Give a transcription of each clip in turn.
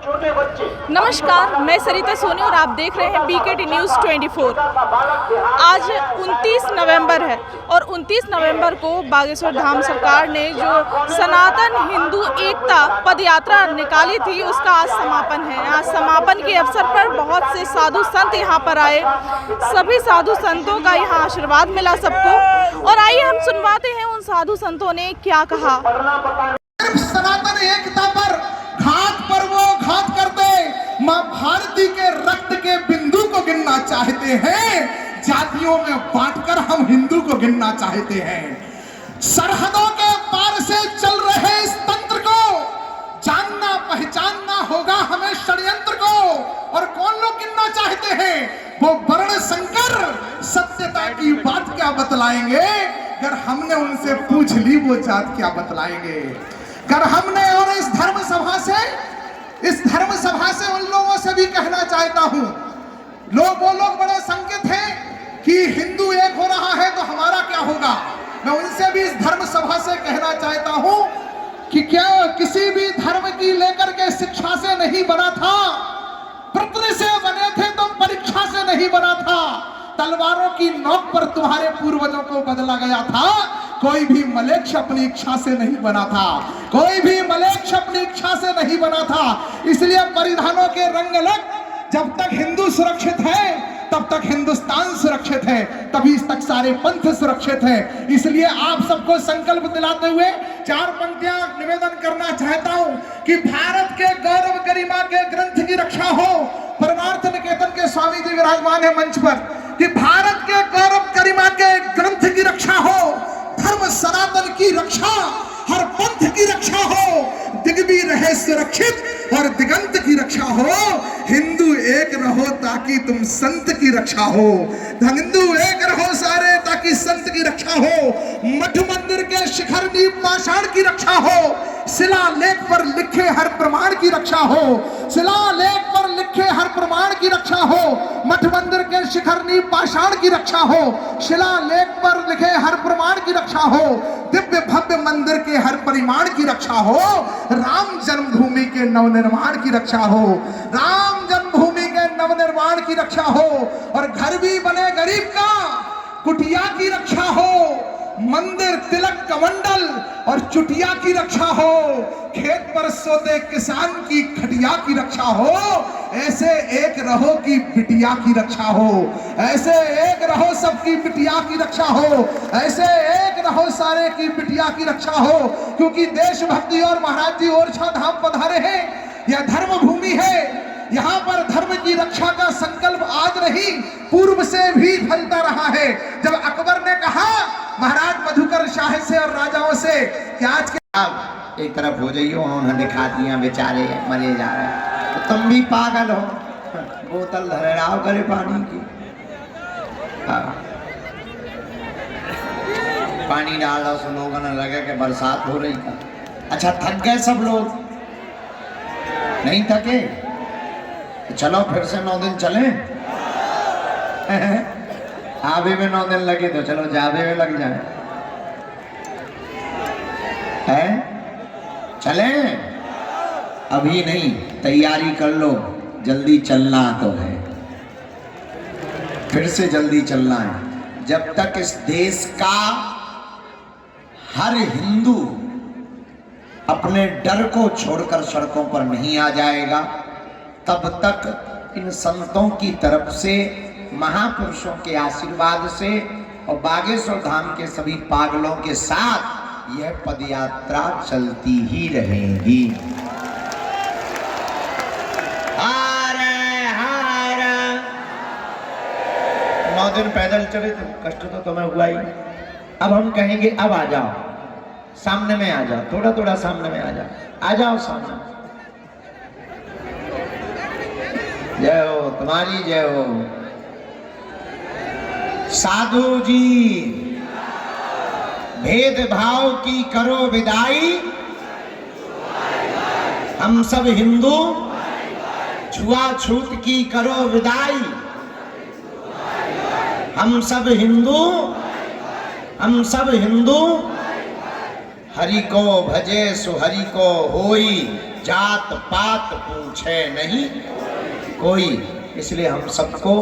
नमस्कार, मैं सरिता सोनी और आप देख रहे हैं BKT न्यूज़ 24। आज 29 नवंबर है और 29 नवंबर को बागेश्वर धाम सरकार ने जो सनातन हिंदू एकता पदयात्रा निकाली थी उसका आज समापन है। आज समापन के अवसर पर बहुत से साधु संत यहाँ पर आए। सभी साधु संतों का यहाँ आशीर्वाद मिला सबको और आइए हम सुनवाते हैं उन साधु संतों ने क्या कहा। सनातन एकता पर वो घात करते मां भारती के रक्त के बिंदु को गिनना चाहते हैं, जातियों में बांटकर हम हिंदू को गिनना चाहते हैं। सरहदों के पार से चल रहे इस तंत्र को जानना पहचानना होगा हमें, षड्यंत्र को। और कौन लोग गिनना चाहते हैं? वो वर्ण संकर सत्यता की बात क्या बतलाएंगे? अगर हमने उनसे पूछ ली वो जात क्या बतलाएंगे? अगर हमने और इस धर्म सभा से उन लोगों से भी कहना चाहता हूं, वो लोग बड़े संकेत हैं कि हिंदू एक हो रहा है तो हमारा क्या होगा। मैं उनसे भी इस धर्म सभा से कहना चाहता हूं कि क्या किसी भी धर्म की लेकर के शिक्षा से नहीं बना था, प्रकृति से बने थे तुम, परीक्षा से नहीं बना था, तलवारों की नोक पर तुम्हारे पूर्वजों को बदला गया था। कोई भी मलेच्छ अपनी इच्छा से नहीं बना था, कोई भी मलेच्छ अपनी इच्छा से नहीं बना था। इसलिए परिधानों के रंग अलग, जब तक हिंदू सुरक्षित है तब तक हिंदुस्तान सुरक्षित है, तभी तक सारे पंथ सुरक्षित है। इसलिए आप सबको संकल्प दिलाते हुए 4 पंक्तियां निवेदन करना चाहता हूं कि भारत के गौरव गरिमा के ग्रंथ की रक्षा हो। परमार्थ निकेतन के स्वामी जी विराजमान है मंच पर कि भारत के गौरव गरिमा के ग्रंथ की रक्षा हो, धर्म सनातन की रक्षा, हर पंथ की रक्षा हो, दिग्वी रहे सुरक्षित और दिगंत की रक्षा हो। हिंदू एक रहो ताकि तुम संत की रक्षा हो, हिंदू एक रहो सारे ताकि संत की रक्षा हो। मठ मंदिर के शिखर नींव पाषाण की रक्षा हो, शिलालेख पर लिखे हर प्रमाण की रक्षा हो, शिलालेख पर लिखे हर प्रमाण की रक्षा हो। मठ मंदिर के शिखर नींव पाषाण की रक्षा हो, शिलालेख पर लिखे हर प्रमाण की रक्षा हो। दिव्य भव्य मंदिर के हर परिमाण की रक्षा हो। राम जन्मभूमि के नवनिर्माण की रक्षा हो, राम जन्मभूमि के नवनिर्माण की रक्षा हो। और घर भी बने गरीब का, कुटिया की रक्षा हो, मंदिर तिलक कमंडल और चुटिया की रक्षा हो। खेत पर सोते किसान की खटिया की रक्षा हो। ऐसे एक रहो की बिटिया की रक्षा हो, ऐसे एक रहो सबकी बिटिया की रक्षा हो, ऐसे एक रहो सारे की बिटिया की रक्षा हो। क्योंकि देशभक्ति और महाराज जी ओरछा धाम पधारे हैं, यह धर्म भूमि है। यहाँ पर धर्म की रक्षा का संकल्प आज नहीं पूर्व से भी फलता रहा है। जब अकबर ने कहा महाराज मधुकर शाह से और राजाओं से कि आज के आप एक तरफ हो जाइए, उन्होंने दिखा दिया बेचारे मरे जा रहे हैं, तो तुम भी पागल हो, बोतल धराओ करे पानी की। पानी डाल दो, लोगों ने लगे कि बरसात हो रही था। अच्छा थक गए सब लोग? नहीं थके? चलो फिर से 9 दिन चलें। आवे में 9 दिन लगे तो चलो जावे में लग जाए, है? चलें? अभी नहीं, तैयारी कर लो, जल्दी चलना तो है, फिर से जल्दी चलना है। जब तक इस देश का हर हिंदू अपने डर को छोड़कर सड़कों पर नहीं आ जाएगा, तब तक इन संतों की तरफ से, महापुरुषों के आशीर्वाद से और बागेश्वर धाम के सभी पागलों के साथ यह पदयात्रा चलती ही रहेगी। हारे हारे 9 दिन पैदल चले तो कष्ट तो तुम्हें हुआ ही। अब हम कहेंगे अब आ जाओ, सामने में आ जाओ, थोड़ा थोड़ा सामने में आ जाओ सामने। जय हो, तुम्हारी जय हो। साधु जी भेदभाव की करो विदाई, हम सब हिंदू छुआछूत की करो विदाई, हम सब हिंदू हरि को भजे सुहरि को होई, जात पात पूछे नहीं कोई। इसलिए हम सबको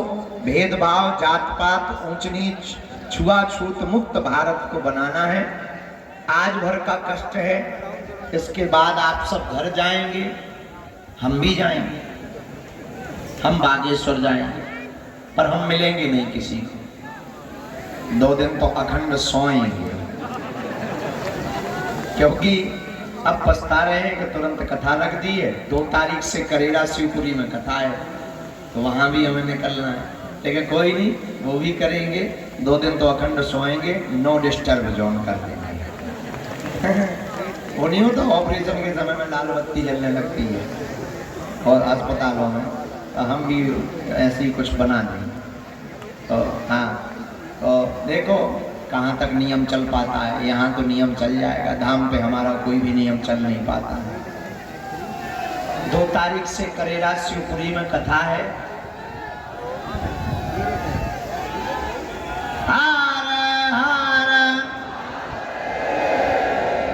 भेदभाव, जात पात, ऊंच नीच, छुआछूत मुक्त भारत को बनाना है। आज भर का कष्ट है, इसके बाद आप सब घर जाएंगे, हम भी जाएंगे, हम बागेश्वर जाएंगे, पर हम मिलेंगे नहीं किसी को। 2 दिन तो अखंड सोएंगे, क्योंकि अब पछता रहे हैं कि तुरंत कथा रख दी है। 2 तारीख से करेला शिवपुरी में कथा है, तो वहां भी हमें निकलना है, लेकिन कोई नहीं, वो भी करेंगे। 2 दिन तो अखंड सोएंगे, नो डिस्टर्ब जोन कर देंगे। वो नहीं होता ऑपरेशन के समय में लाल बत्ती जलने लगती है, और अस्पतालों में, तो हम भी ऐसे ही कुछ बना दें। तो हाँ, तो देखो कहाँ तक नियम चल पाता है। यहाँ तो नियम चल जाएगा, धाम पे हमारा कोई भी नियम चल नहीं पाता है। 2 तारीख से करेला शिवपुरी में कथा है।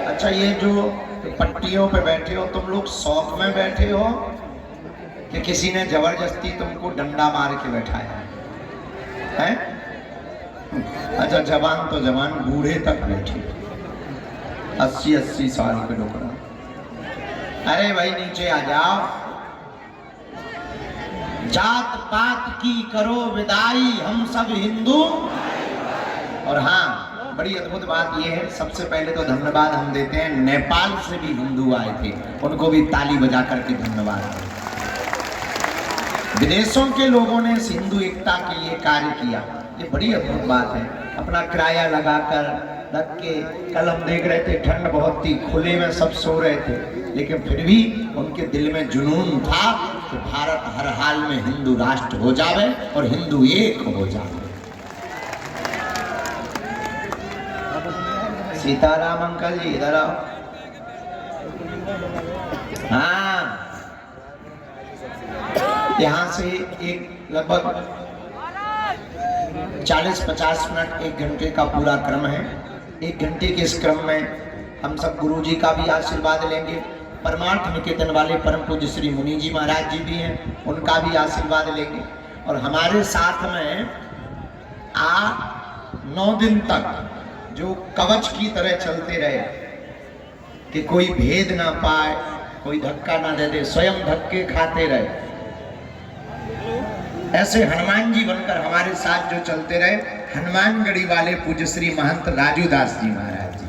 अच्छा, ये जो पट्टियों पे बैठे हो तुम लोग, शौक में बैठे हो कि किसी ने जबरदस्ती तुमको डंडा मार के बैठाया है? अच्छा, जवान तो जवान, बूढ़े तक बैठे, 80-80 साल के डोकरा। अरे भाई नीचे आ जाओ, जात पात की करो विदाई, हम सब हिंदू। और हाँ, बड़ी अद्भुत बात यह है, सबसे पहले तो धन्यवाद हम देते हैं, नेपाल से भी हिंदू आए थे, उनको भी ताली बजा करके धन्यवाद। विदेशों के लोगों ने इस हिंदू एकता के लिए कार्य किया, ये बड़ी अद्भुत बात है। अपना किराया लगाकर रख के, कल हम देख रहे थे ठंड बहुत थी, खुले में सब सो रहे थे, लेकिन फिर भी उनके दिल में जुनून था कि भारत हर हाल में हिंदू राष्ट्र हो जावे और हिंदू एक हो जावे। सीताराम अंकल जी इधर आओ। हाँ, यहाँ से एक लगभग 40-50 मिनट, 1 घंटे का पूरा क्रम है। 1 घंटे के इस क्रम में हम सब गुरु जी का भी आशीर्वाद लेंगे। परमार्थ निकेतन वाले परम पूज्य श्री मुनि जी महाराज जी भी हैं, उनका भी आशीर्वाद लेंगे। और हमारे साथ में 9 दिन तक जो कवच की तरह चलते रहे कि कोई भेद ना पाए, कोई धक्का ना दे दे, स्वयं धक्के खाते रहे, ऐसे हनुमान जी बनकर हमारे साथ जो चलते रहे। हनुमानगढ़ी वाले पूज्य श्री महंत राजू दास जी महाराज जी,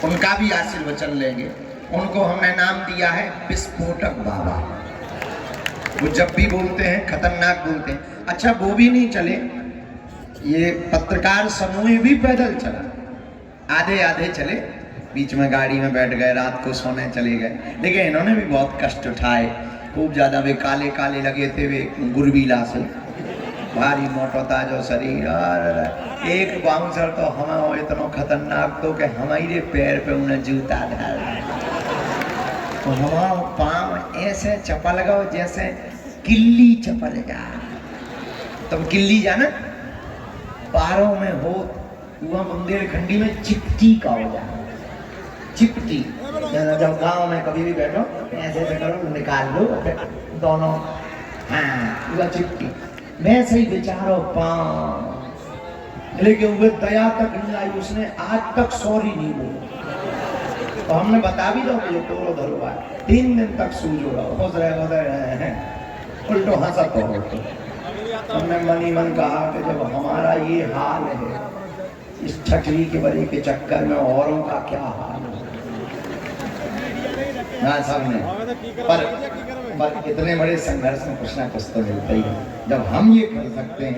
उनका भी आशीर्वचन लेंगे। उनको हमने नाम दिया है विस्फोटक बाबा। वो जब भी बोलते हैं खतरनाक बोलते हैं। अच्छा, वो भी नहीं चले, ये पत्रकार समूह भी पैदल चला, आधे आधे चले, बीच में गाड़ी में बैठ गए, रात को सोने चले गए, लेकिन इन्होंने भी बहुत कष्ट उठाए, खूब ज्यादा। वे काले काले लगे थे, वे गुरबीला से, भारी मोटा जो शरीर। और एक बाउंसर तो हम इतना खतरनाक तो कि हमारे पैर पे उन्हें जूता डाल, तो हमारा पाँव ऐसे चपल गो जैसे किल्ली चपल जा। तब किल्ली जाना पारों में हो, वह बुंदेलखंडी में चिपटी का हो जाए, चिपटी। जब गांव में कभी भी बैठो ऐसे ऐसे करो, निकाल लो दोनों, हाँ वह चिपटी। वैसे ही बेचारो पाँव, लेकिन वह दया तक नहीं आई, उसने आज तक सॉरी नहीं बोला। तो हमने बता भी दो कि तोड़ो धरुआ, 3 दिन तक सूझ हो रहे हैं, उल्टो हंसा तो हमने मन ही मन कहा कि जब हमारा ये हाल है, इस छठवी के बड़े के चक्कर में औरों का क्या हाल है। हाँ, सबने पर इतने बड़े संघर्ष में कुछ ना कुछ तो मिलता ही है। जब हम ये कर सकते हैं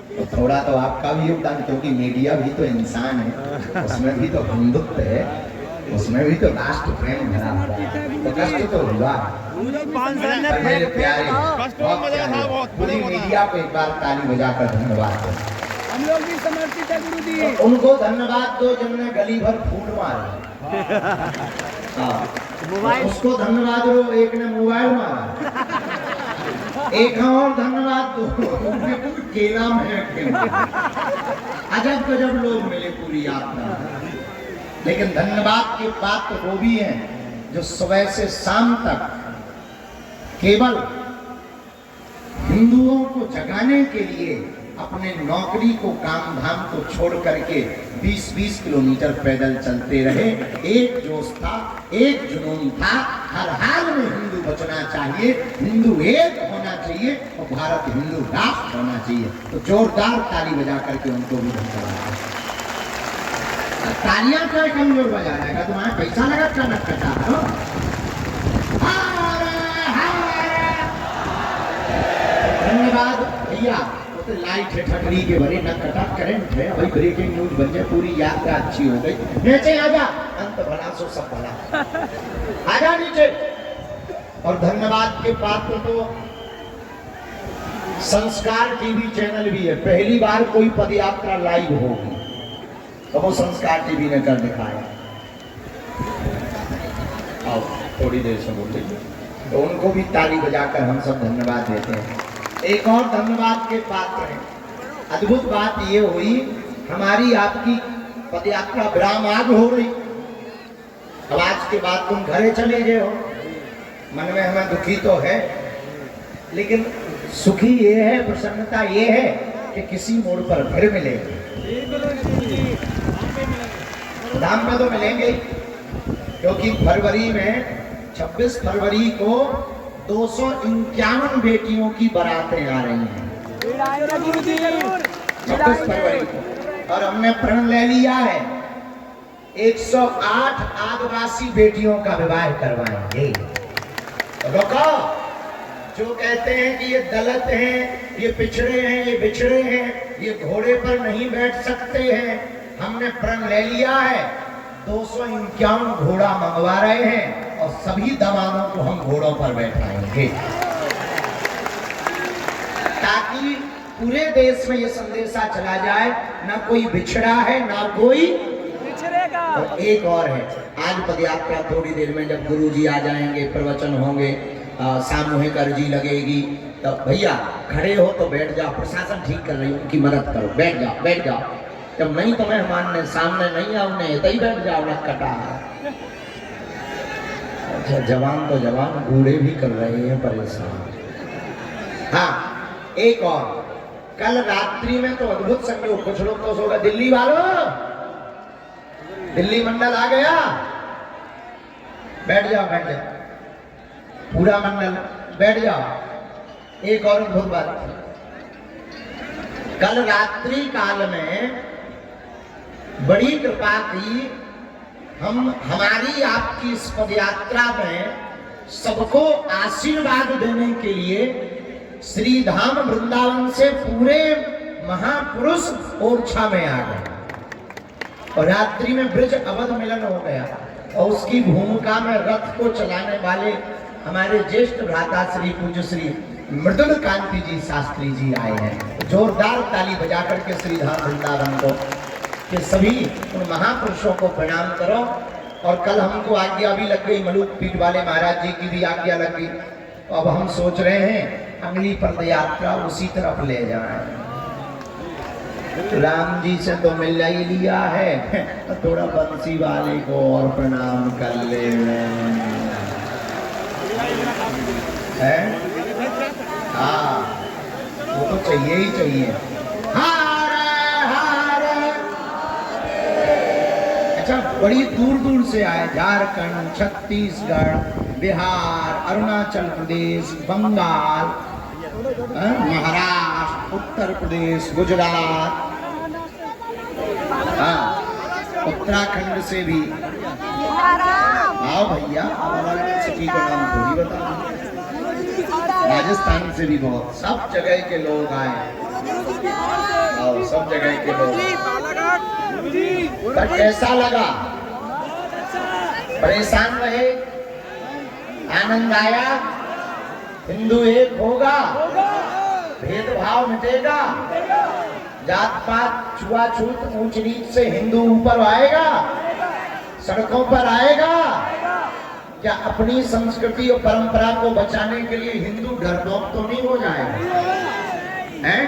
तो थोड़ा तो आपका भी योगदान, क्योंकि मीडिया भी तो इंसान है, उसमें भी तो हिंदुत्व है, उसमें भी तो राष्ट्र प्रेम भरा हुआ है, तो कष्ट तो हुआ। मेरे प्यारे पूरी मीडिया को एक बार ताली बजाकर धन्यवाद दो। हम लोग भी समर्पित है गुरु जी। तो उनको धन्यवाद दो जिन्होंने गली भर फूट मारा। हाँ, उसको धन्यवाद दो, एक ने मोबाइल मारा, एक और धन्यवाद दो केला में। अजब गजब लोग मिले पूरी यात्रा। लेकिन धन्यवाद के बात तो वो भी हैं जो सुबह से शाम तक केवल हिंदुओं को जगाने के लिए अपने नौकरी को, काम धाम को छोड़ करके 20-20 किलोमीटर पैदल चलते रहे। एक जोश था, एक जुनून था, हर हाल में हिंदू बचना चाहिए, हिंदू एक होना चाहिए और भारत हिंदू राष्ट्र होना चाहिए। तो जोरदार ताली बजा करके उनको भी धन्यवाद। तालियां क्या कमजोर बजा रहा है, तुम्हारा पैसा लगा क्या नटकटा हो? धन्यवाद भैया। तो लाइट है, ठटरी के भरे न कटा, करंट है, भाई ब्रेकिंग न्यूज बन जाए, पूरी यात्रा अच्छी हो गई। नीचे आजा, अंत भला सो सब भला, आजा नीचे। और धन्यवाद के पात्र तो संस्कार टीवी चैनल भी है। पहली बार कोई पदयात्रा लाइव होगी तो वो संस्कार टीवी ने कर दिखाया। आओ थोड़ी देर से बोल रही, तो उनको भी ताली बजाकर हम सब धन्यवाद देते हैं। एक और धन्यवाद के पात्र हैं। अद्भुत बात ये हुई, हमारी आपकी पदयात्रा विराम आग हो रही। अब आज के बाद तुम घरे चले गए हो, मन में हमें दुखी तो है, लेकिन सुखी ये है, प्रसन्नता ये है कि किसी मोड़ पर फिर मिलेंगे। धाम में तो मिलेंगे, क्योंकि फरवरी में 26 फरवरी को 251 बेटियों की बारातें आ रही हैं 26 फरवरी को, और हमने प्रण ले लिया है 108 आदिवासी बेटियों का विवाह करवाएंगे। रोको, जो कहते हैं कि ये दलित हैं, ये पिछड़े हैं, ये बिछड़े हैं, ये घोड़े पर नहीं बैठ सकते हैं, हमने प्रण ले लिया है 251 घोड़ा मंगवा रहे हैं और सभी दमादों को हम घोड़ों पर बैठाएंगे, ताकि पूरे देश में ये संदेशा चला जाए, ना कोई बिछड़ा है ना कोई बिछड़ेगा। और एक और है, आज पदयात्रा थोड़ी देर में जब गुरुजी आ जाएंगे, प्रवचन होंगे, सामूहिक अर्जी लगेगी, तो भैया खड़े हो तो बैठ जाओ, प्रशासन ठीक कर रही है, उनकी मदद करो, बैठ जाओ बैठ जाओ। जब नहीं तो मैं मानने सामने नहीं आऊने तो ही बैठ जाओ ना कटा। अच्छा, जवान तो जवान, बूढ़े भी कर रहे हैं परेशान। हाँ, एक और, कल रात्रि में तो अद्भुत संयोग, कुछ लोग तो सो गए। दिल्ली वालों, दिल्ली मंडल आ गया, बैठ जाओ बैठ जाओ, पूरा मंडल बैठ जाओ। एक और अद्भुत बात, कल रात्रि काल में बड़ी कृपा की, हम हमारी आपकी इस पदयात्रा में सबको आशीर्वाद देने के लिए श्री धाम वृंदावन से पूरे महापुरुष ओरछा में आ गए और रात्रि में ब्रज अवध मिलन हो गया। और उसकी भूमिका में रथ को चलाने वाले हमारे ज्येष्ठ भ्राता श्री पूज्य श्री मृदुल कांति जी शास्त्री जी आए हैं। जोरदार ताली बजा करके श्री धाम वृंदावन को कि सभी उन महापुरुषों को प्रणाम करो। और कल हमको आज्ञा भी लग गई, मलूक पीठ वाले महाराज जी की भी आज्ञा लग गई। तो अब हम सोच रहे हैं अगली पदयात्रा उसी तरफ ले जाएं। राम जी से तो मिल ही लिया है, तो थोड़ा बंसी वाले को और प्रणाम कर ले है। हाँ, वो तो चाहिए ही चाहिए। अच्छा, बड़ी दूर दूर से आए, झारखंड, छत्तीसगढ़, बिहार, अरुणाचल प्रदेश, बंगाल, महाराष्ट्र, उत्तर प्रदेश, गुजरात, हाँ, उत्तराखंड से भी। आओ भैया, हमारा सिटी का नाम थोड़ी बता, राजस्थान से भी बहुत, सब जगह के लोग आए। आओ, सब जगह के लोग। पर कैसा लगा? परेशान रहे, आनंद आया, हिंदू एक होगा, भेदभाव मिटेगा, जात पात छुआछूत ऊंच नीच से हिंदू ऊपर आएगा, सड़कों पर आएगा। क्या अपनी संस्कृति और परंपरा को बचाने के लिए हिंदू डरपोक तो नहीं हो जाएगा, हैं?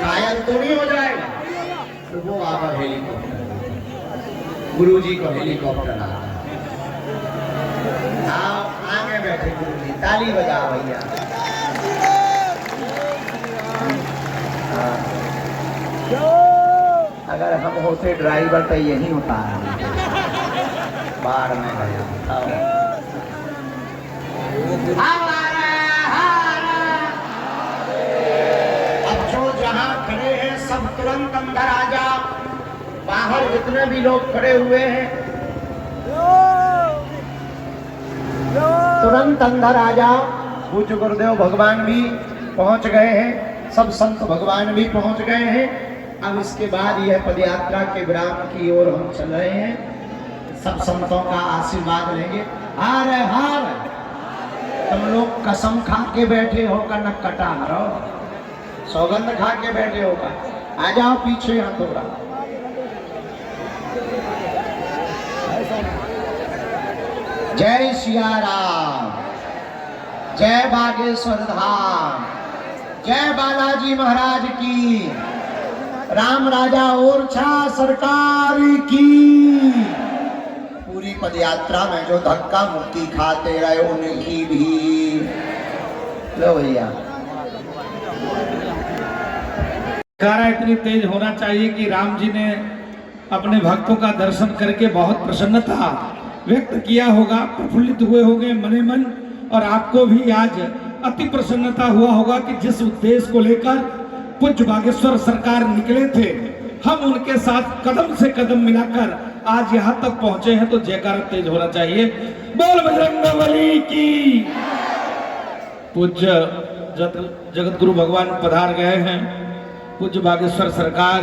कायल तो नहीं हो जाएगा? तो वो आवा हेलीकॉप्टर, गुरुजी को हेलीकॉप्टर आ आओ आगे बैठे गुरु जी, ताली बजाओ भैया। अगर हम होते ड्राइवर तो यही होता है, बाढ़ में गया। अब जो जहां खड़े हैं सब तुरंत अंदर आ जाओ। बाहर जितने भी लोग खड़े हुए हैं तुरंत अंदर आ जाओ। पूज्य गुरुदेव भगवान भी पहुंच गए हैं, सब संत भगवान भी पहुंच गए हैं। अब इसके बाद यह पदयात्रा के विराम की ओर हम चल रहे हैं। सब संतों का आशीर्वाद लेंगे। हार है हार, तुम लोग कसम खा के बैठे होकर न कटा रहो, सौगंध खा के बैठे होकर। आ जाओ पीछे यहाँ थोड़ा। जय सिया राम, जय बागेश्वर धाम, जय बालाजी महाराज की, राम राजा ओरछा सरकार की। पूरी पदयात्रा में जो धक्का मुक्की खाते रहे उनकी भी लो भैया। कारा इतनी तेज होना चाहिए कि राम जी ने अपने भक्तों का दर्शन करके बहुत प्रसन्नता व्यक्त किया होगा, प्रफुल्लित हुए होंगे मने मन। और आपको भी आज अति प्रसन्नता हुआ होगा कि जिस उद्देश्य को लेकर पूज्य बागेश्वर सरकार निकले थे, हम उनके साथ कदम से कदम मिलाकर आज यहाँ तक पहुंचे हैं। तो जयकार तेज होना चाहिए। बोल बजरंगबली की। पूज्य जगत गुरु भगवान पधार गए हैं। पूज्य बागेश्वर सरकार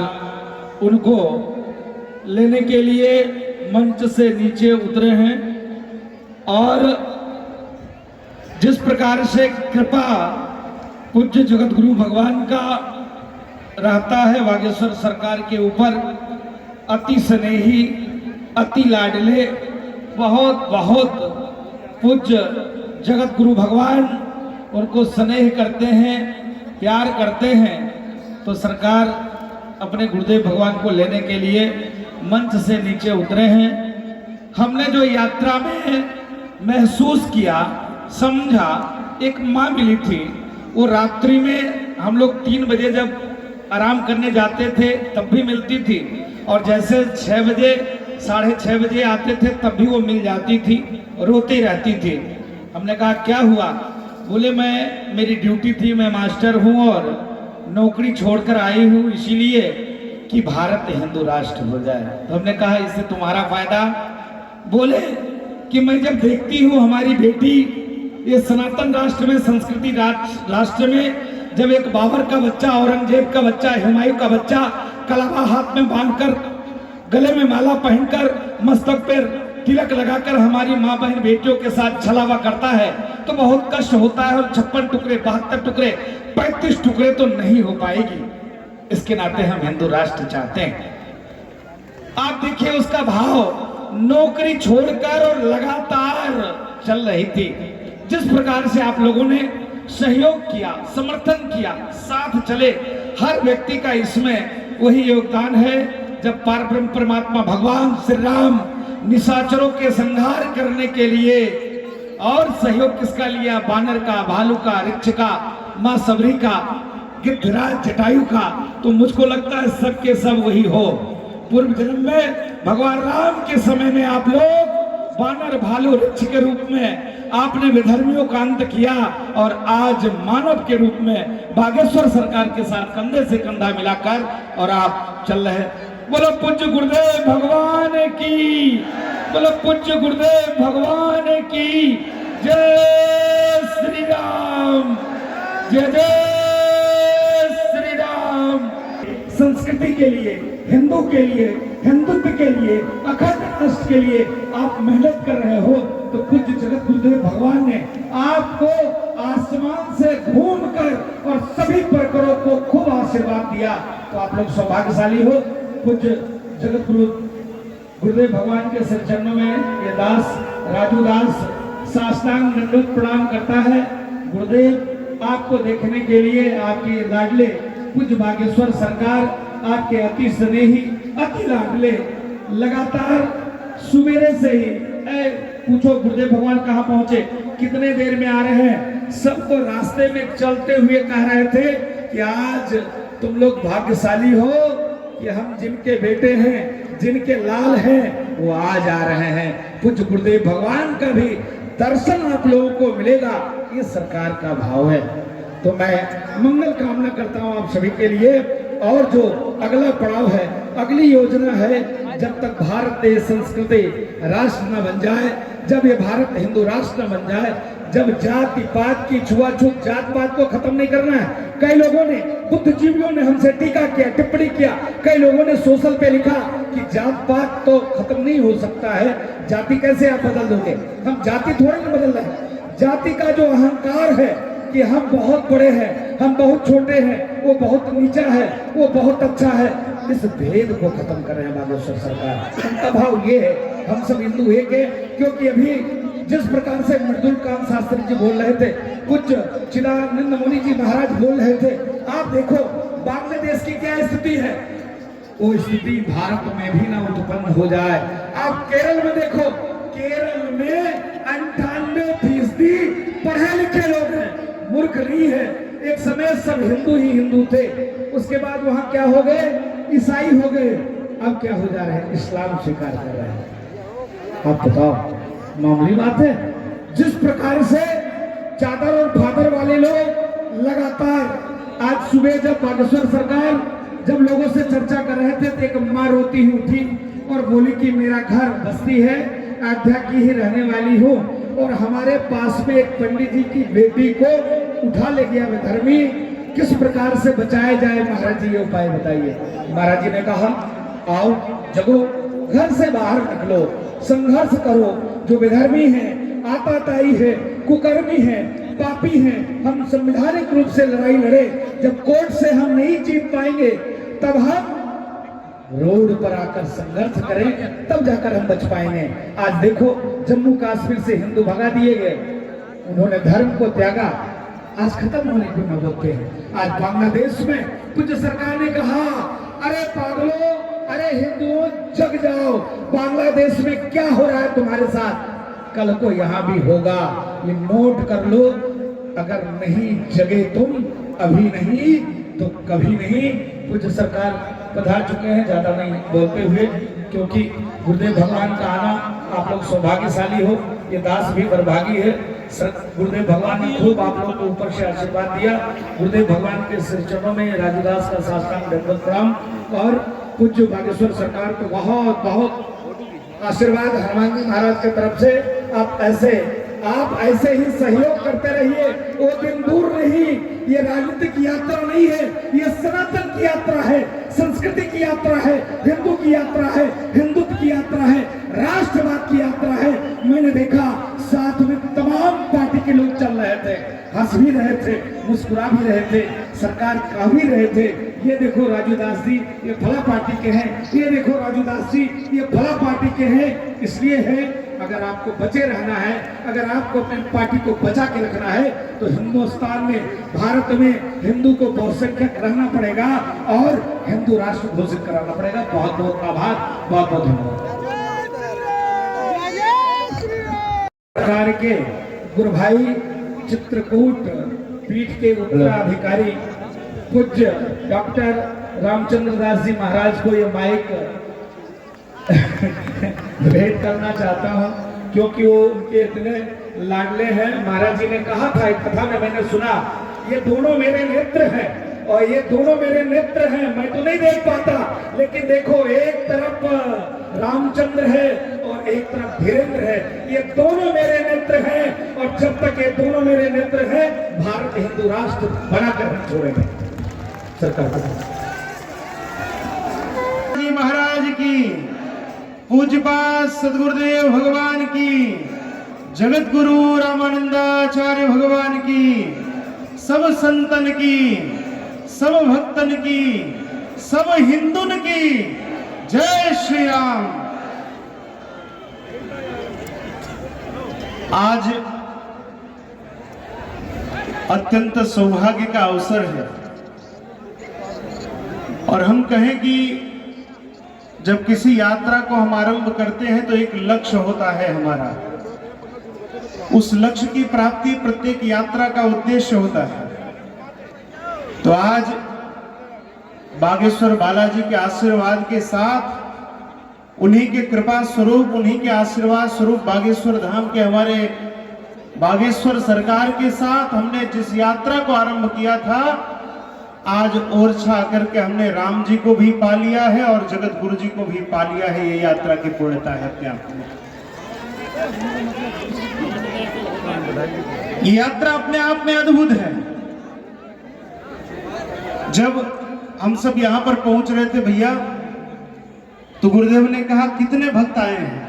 उनको लेने के लिए मंच से नीचे उतरे हैं और जिस प्रकार से कृपा पूज्य जगत गुरु भगवान का रहता है बागेश्वर सरकार के ऊपर, अति स्नेही, अति लाडले, बहुत बहुत पूज्य जगत गुरु भगवान उनको स्नेह करते हैं, प्यार करते हैं। तो सरकार अपने गुरुदेव भगवान को लेने के लिए मंच से नीचे उतरे हैं। हमने जो यात्रा में महसूस किया, समझा, एक माँ मिली थी। वो रात्रि में हम लोग 3 बजे जब आराम करने जाते थे तब भी मिलती थी, और जैसे 6 बजे 6:30 बजे आते थे तब भी वो मिल जाती थी, रोती रहती थी। हमने कहा क्या हुआ? बोले मेरी ड्यूटी थी, मैं मास्टर हूँ और नौकरी छोड़कर आई हूँ इसीलिए कि भारत हिंदू राष्ट्र हो जाए। तो हमने कहा इससे तुम्हारा फायदा? बोले कि मैं जब देखती हूँ हमारी बेटी ये सनातन राष्ट्र में, संस्कृति राष्ट्र में, जब एक बाबर का बच्चा, औरंगजेब का बच्चा, हुमायूं का बच्चा कलावा हाथ में बांधकर, गले में माला पहनकर, मस्तक पर तिलक लगाकर हमारी माँ बहन बेटियों के साथ छलावा करता है तो बहुत कष्ट होता है। और 56 टुकड़े, 72 टुकड़े, 35 टुकड़े तो नहीं हो पाएगी। इसके नाते हम हिंदू राष्ट्र चाहते हैं। आप देखिए उसका भाव, नौकरी छोड़कर और लगातार चल रही थी। जिस प्रकार से आप लोगों ने सहयोग किया, समर्थन किया, साथ चले, हर व्यक्ति का इसमें वही योगदान है। जब पारब्रह्म परमात्मा भगवान श्री राम निशाचरों के संहार करने के लिए, और सहयोग किसका लिया? बानर का, भालू का, ऋक्ष का, मां सबरी का, गिद्धराज जटायु का। तो मुझको लगता है सबके सब वही हो। पूर्व जन्म में भगवान राम के समय में आप लोग बानर, भालू, ऋक्ष के रूप में आपने विधर्मियों का अंत किया, और आज मानव के रूप में बागेश्वर सरकार के साथ कंधे से कंधा मिलाकर और आप चल रहे। बोलो पूज्य गुरुदेव भगवान की, बोलो पूज्य गुरुदेव भगवान की। जय श्री राम, जय जय श्री राम। संस्कृति के लिए, हिंदू के लिए, हिंदुत्व के लिए, अखंड राष्ट्र के लिए आप मेहनत कर रहे हो। तो पूज्य जगत गुरुदेव भगवान ने आपको आसमान से घूमकर और सभी प्रकारों को खूब आशीर्वाद दिया। तो आप लोग सौभाग्यशाली हो। पूज्य जगत गुरुदेव भगवान के सिर चरणों में ये दास, राजू दास, साष्टांग दंडवत प्रणाम करता है। गुरुदेव आपको देखने के लिए आपके लाडले पूज्य बागेश्वर सरकार, आपके अति स्नेही, अति लाडले, लगातार सुबेरे से ही पूछो गुरुदेव भगवान कहाँ पहुंचे, कितने देर में आ रहे हैं। सबको रास्ते में चलते हुए कह रहे थे कि आज तुम लोग भाग्यशाली हो कि हम जिनके बेटे हैं, जिनके लाल हैं, वो आज आ रहे हैं। पूज्य गुरुदेव भगवान का भी दर्शन आप लोगों को मिलेगा, ये सरकार का भाव है। तो मैं मंगल कामना करता हूं आप सभी के लिए। और जो अगला पड़ाव है, अगली योजना है, जब तक भारत देश संस्कृति राष्ट्र न बन जाए, जब ये भारत हिंदू राष्ट्र न बन जाए, जब जाति पात की छुआछूत, जात पात को खत्म नहीं करना है। कई लोगों ने, बुद्धिजीवियों ने हमसे टीका किया, टिप्पणी किया, कई लोगों ने सोशल पे लिखा कि जात पात तो खत्म नहीं हो सकता है, जाति कैसे आप बदल दोगे। हम जाति थोड़ी ना बदल रहे हैं। जाति का जो अहंकार है कि हम बहुत बड़े हैं, हम बहुत छोटे हैं, वो बहुत नीचा है, वो बहुत अच्छा है, इस भेद को खत्म कर रहे हैं बागेश्वर सरकार। उनका भाव ये है, हम सब हिंदू एक है। क्योंकि अभी जिस प्रकार से मृदुल कांत शास्त्री जी बोल रहे थे, कुछ चिदानंद मुनि जी महाराज बोल रहे थे, आप देखो बांग्लादेश की क्या स्थिति है, वो स्थिति भारत में भी ना उत्पन्न हो जाए। आप केरल में देखो, केरल में 98% पढ़े लिखे लोग हैं, मूर्ख नहीं है। एक समय सब हिंदू ही हिंदू थे, उसके बाद वहां क्या हो गए, ईसाई हो गए, अब क्या हो जा रहे हैं, इस्लाम स्वीकार कर रहे हैं। आप बताओ, मामूली बात है। जिस प्रकार से चादर और फादर वाले लोग लगातार, आज सुबह जब बागेश्वर सरकार जब लोगों से चर्चा कर रहे थे तो एक माँ रोती हुई उठी और बोली कि मेरा घर बस्ती है, अयोध्या की ही रहने वाली हूँ, और हमारे पास में एक पंडित जी की बेटी को उठा ले गया विधर्मी, किस प्रकार से बचाया जाए महाराज जी, ये उपाय बताइए। महाराज जी ने कहा, आओ जगो, घर से बाहर निकलो, संघर्ष करो। जो विधर्मी है, आताताई है, कुकर्मी है, पापी हैं, हम संवैधानिक रूप से लड़ाई लड़े। जब कोर्ट से हम नहीं जीत पाएंगे, तब हम रोड पर आकर संघर्ष करें, तब जाकर हम बच पाएंगे। आज देखो, जम्मू कश्मीर से हिंदू भगा दिए गए, उन्होंने धर्म को त्यागा, आज खत्म होने की नौबत पे है। आज बांग्लादेश में कुछ सरकार ने कहा, अरे पागलों, अरे हिंदुओं जग जाओ, बांग्लादेश में क्या हो रहा है तुम्हारे साथ, कल को यहाँ भी होगा, ये नोट कर लो। अगर नहीं जगे तुम, अभी नहीं तो कभी नहीं। कुछ सरकार पधार चुके हैं, ज्यादा नहीं बोलते हुए, क्योंकि गुरुदेव भगवान का आना, आप लोग सौभाग्यशाली हो, ये दास भी बर्भागी है। गुरुदेव भगवान ने खूब आप लोगों को ऊपर से आशीर्वाद दिया। गुरुदेव भगवान के श्री चरणों में राजूदास का साष्टांग दंडवत प्रणाम। और पूज्य बागेश्वर सरकार को बहुत बहुत आशीर्वाद हनुमान जी महाराज की तरफ से। आप ऐसे ही सहयोग करते रहिए, वो दिन दूर नहीं। ये राजनीतिक यात्रा नहीं है, ये सनातन की यात्रा है, संस्कृति की यात्रा है, हिंदू की यात्रा है, हिंदुत्व की यात्रा है, राष्ट्रवाद की यात्रा है। मैंने देखा साथ में तमाम पार्टी के लोग चल रहे थे, हंस भी रहे थे, मुस्कुरा भी रहे थे, सरकार कह भी रहे थे, ये देखो राजूदास जी ये फला पार्टी के हैं, ये देखो राजूदास जी ये फला पार्टी के हैं। इसलिए है, अगर आपको बचे रहना है, अगर आपको अपनी पार्टी को बचा के रखना है, तो हिंदुस्तान में, भारत में हिंदू को बहुसंख्यक रहना पड़ेगा और हिंदू राष्ट्र घोषित कराना पड़ेगा। बहुत बहुत आभार, बहुत बहुत धन्यवाद। सरकार के गुरु भाई चित्रकूट पीठ के उत्तराधिकारी पूज्य डॉक्टर रामचंद्र दास जी महाराज को ये माइक भेंट करना चाहता हूँ, क्योंकि वो उनके इतने लाडले हैं। महाराज जी ने कहा था, एक कथा में मैंने सुना, ये दोनों मेरे नेत्र हैं और ये दोनों मेरे नेत्र हैं, मैं तो नहीं देख पाता, लेकिन देखो एक तरफ रामचंद्र है और एक तरफ धीरेन्द्र है, ये दोनों मेरे नेत्र हैं। और जब तक ये दोनों मेरे नेत्र हैं, भारत हिंदू राष्ट्र बनाकर हम छोड़ेंगे। सरकार जी महाराज की, पूज्यपाद सद्गुरुदेव भगवान की, जगत गुरु रामानंदाचार्य भगवान की, सब संतन की, सब भक्तन की, सब हिंदुन की जय श्री राम। आज अत्यंत सौभाग्य का अवसर है और हम कहें कि जब किसी यात्रा को हम आरंभ करते हैं तो एक लक्ष्य होता है हमारा, उस लक्ष्य की प्राप्ति प्रत्येक यात्रा का उद्देश्य होता है। तो आज बागेश्वर बालाजी के आशीर्वाद के साथ, उन्हीं के कृपा स्वरूप, उन्हीं के आशीर्वाद स्वरूप बागेश्वर धाम के हमारे बागेश्वर सरकार के साथ हमने जिस यात्रा को आरंभ किया था, आज ओरछा करके हमने राम जी को भी पा लिया है और जगत गुरु जी को भी पा लिया है। ये यात्रा की पूर्णता है अपने आप में। ये यात्रा अपने आप में अद्भुत है। जब हम सब यहां पर पहुंच रहे थे भैया, तो गुरुदेव ने कहा कितने भक्त आए हैं।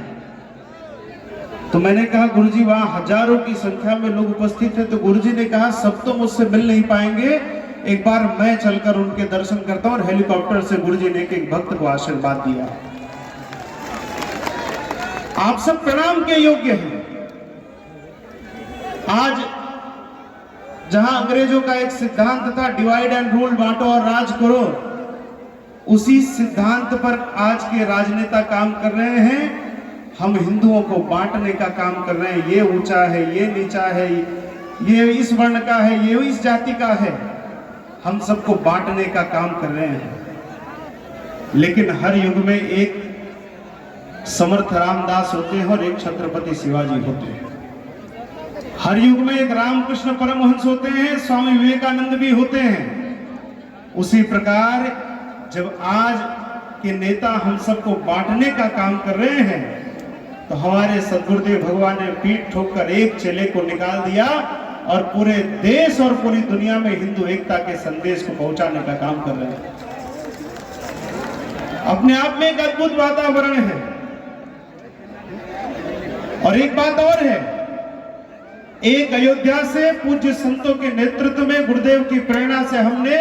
तो मैंने कहा गुरुजी वहां हजारों की संख्या में लोग उपस्थित थे। तो गुरुजी ने कहा सब तो मुझसे मिल नहीं पाएंगे, एक बार मैं चलकर उनके दर्शन करता हूं। और हेलीकॉप्टर से गुरुजी ने एक भक्त को आशीर्वाद दिया। आप सब प्रणाम के योग्य हैं। आज जहां अंग्रेजों का एक सिद्धांत था, डिवाइड एंड रूल, बांटो और राज करो, उसी सिद्धांत पर आज के राजनेता काम कर रहे हैं। हम हिंदुओं को बांटने का काम कर रहे हैं। ये ऊंचा है, ये नीचा है, ये इस वर्ण का है, ये इस जाति का है। हम सबको बांटने का काम कर रहे हैं। लेकिन हर युग में एक समर्थ रामदास होते हैं और एक छत्रपति शिवाजी होते हैं। हर युग में एक रामकृष्ण परमहंस होते हैं, स्वामी विवेकानंद भी होते हैं। उसी प्रकार जब आज के नेता हम सबको बांटने का काम कर रहे हैं, तो हमारे सद्गुरुदेव भगवान ने पीठ ठोककर एक चेले को निकाल दिया और पूरे देश और पूरी दुनिया में हिंदू एकता के संदेश को पहुंचाने का काम कर रहे हैं। अपने आप में एक अद्भुत वातावरण है। और एक बात और है, एक अयोध्या से पूज्य संतों के नेतृत्व में गुरुदेव की प्रेरणा से हमने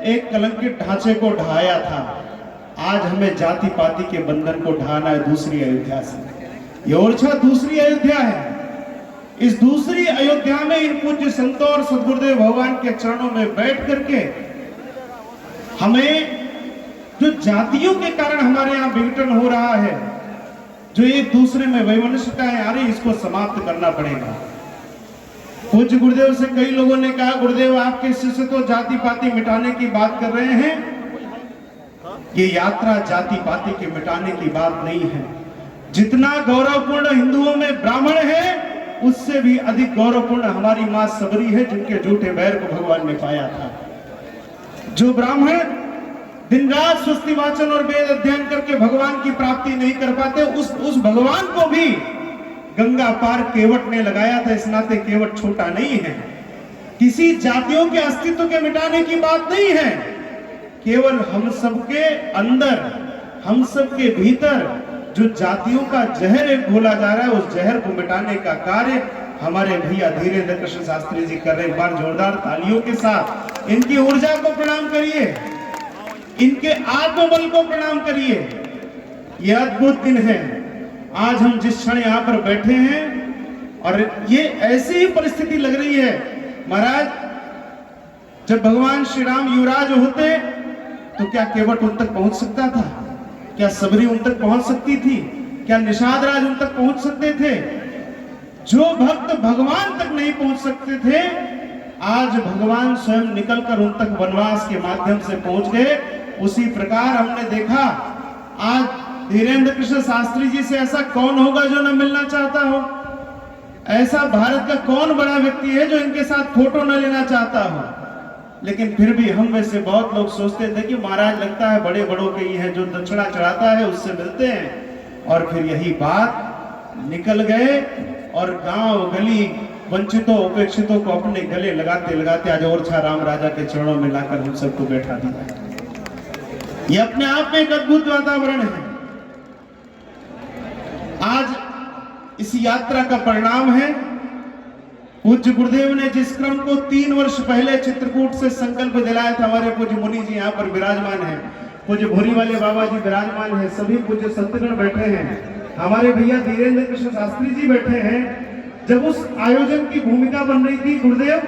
एक कलंकित ढांचे को ढाया था। आज हमें जाति पाति के बंधन को ढाना है दूसरी अयोध्या से। ये ओरछा दूसरी अयोध्या है। इस दूसरी अयोध्या में इन पूज्य संतों और सद्गुरुदेव भगवान के चरणों में बैठ करके हमें जो जातियों के कारण हमारे यहाँ विघटन हो रहा है, जो एक दूसरे में वैमनस्यताएं आ रही, इसको समाप्त करना पड़ेगा। पूज्य गुरुदेव से कई लोगों ने कहा, गुरुदेव आपके शिष्य तो जाति पाति मिटाने की बात कर रहे हैं। ये यात्रा जाति पाति के मिटाने की बात नहीं है। जितना गौरवपूर्ण हिंदुओं में ब्राह्मण है, उससे भी अधिक गौरवपूर्ण हमारी मां सबरी है, जिनके झूठे बैर को भगवान ने पाया था। जो ब्राह्मण दिन रात स्वस्ति वाचन और वेद अध्ययन करके भगवान की प्राप्ति नहीं कर पाते, उस भगवान को भी गंगा पार केवट ने लगाया था। इस नाते केवट छोटा नहीं है। किसी जातियों के अस्तित्व के मिटाने की बात नहीं है। केवल हम सबके अंदर, हम सबके भीतर जो जातियों का जहर एक घोला जा रहा है, उस जहर को मिटाने का कार्य हमारे भैया धीरेन्द्र कृष्ण शास्त्री जी कर रहे हैं। एक बार जोरदार तालियों के साथ इनकी ऊर्जा को प्रणाम करिए, इनके आत्मबल को प्रणाम करिए। यह अद्भुत दिन है। आज हम जिस क्षण यहाँ पर बैठे हैं, और ये ऐसी ही परिस्थिति लग रही है महाराज, जब भगवान श्री राम युवराज होते तो क्या केवट उन तक पहुंच सकता था? क्या सबरी उन तक पहुंच सकती थी? क्या निषाद राज उन तक पहुंच सकते थे? जो भक्त भगवान तक नहीं पहुंच सकते थे, आज भगवान स्वयं निकलकर उन तक वनवास के माध्यम से पहुंच गए। उसी प्रकार हमने देखा, आज धीरेन्द्र कृष्ण शास्त्री जी से ऐसा कौन होगा जो न मिलना चाहता हो? ऐसा भारत का कौन बड़ा व्यक्ति है जो इनके साथ फोटो न लेना चाहता हो? लेकिन फिर भी हम में से बहुत लोग सोचते थे कि महाराज लगता है बड़े बड़ों के ही है, जो दक्षिणा चढ़ाता है उससे मिलते हैं। और फिर यही बात निकल गए और गांव गली वंचितों उपेक्षितोにको अपने गले लगाते लगाते आज ओरछा राम राजा के चरणों में लाकर हम सबको बैठा दिया। ये अपने आप में एक अद्भुत वातावरण है। आज इस यात्रा का परिणाम है, पूज्य गुरुदेव ने जिस क्रम को 3 वर्ष पहले चित्रकूट से संकल्प दिलाया था। हमारे पूज्य मुनि जी यहाँ पर विराजमान हैं, पूज्य भोरी वाले बाबा जी विराजमान हैं, सभी पूज्य संतगण बैठे हैं, हमारे भैया धीरेन्द्र कृष्ण शास्त्री जी बैठे हैं। जब उस आयोजन की भूमिका बन रही थी गुरुदेव,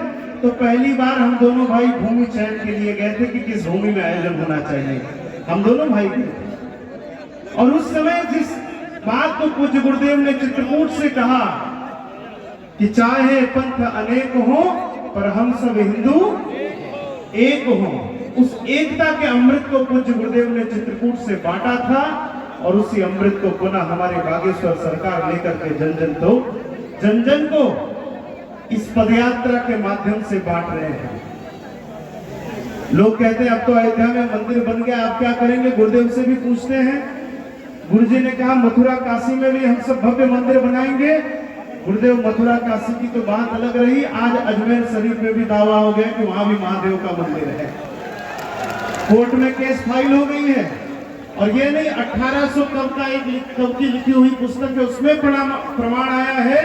तो पहली बार हम दोनों भाई भूमि चयन के लिए गए थे कि किस भूमि में आयोजन होना चाहिए। हम दोनों भाई थे। और उस समय जिस बात को पूज्य गुरुदेव ने चित्रकूट से कहा कि चाहे पंथ अनेक हो पर हम सब हिंदू एक हो। उस एकता के अमृत को पूज्य गुरुदेव ने चित्रकूट से बांटा था और उसी अमृत को पुनः हमारे बागेश्वर सरकार लेकर के जन जन को इस पदयात्रा के माध्यम से बांट रहे हैं। लोग कहते हैं अब तो अयोध्या में मंदिर बन गया, आप क्या करेंगे? गुरुदेव से भी पूछते हैं। गुरुजी ने कहा मथुरा काशी में भी हम सब भव्य मंदिर बनाएंगे। गुरुदेव मथुरा काशी की तो बात अलग रही, आज अजमेर शरीफ में भी दावा हो गया कि वहां भी महादेव का मंदिर है। कोर्ट में केस फाइल हो गई है और ये नहीं 1800 कब की लिखी हुई पुस्तक है, उसमें प्रमाण आया है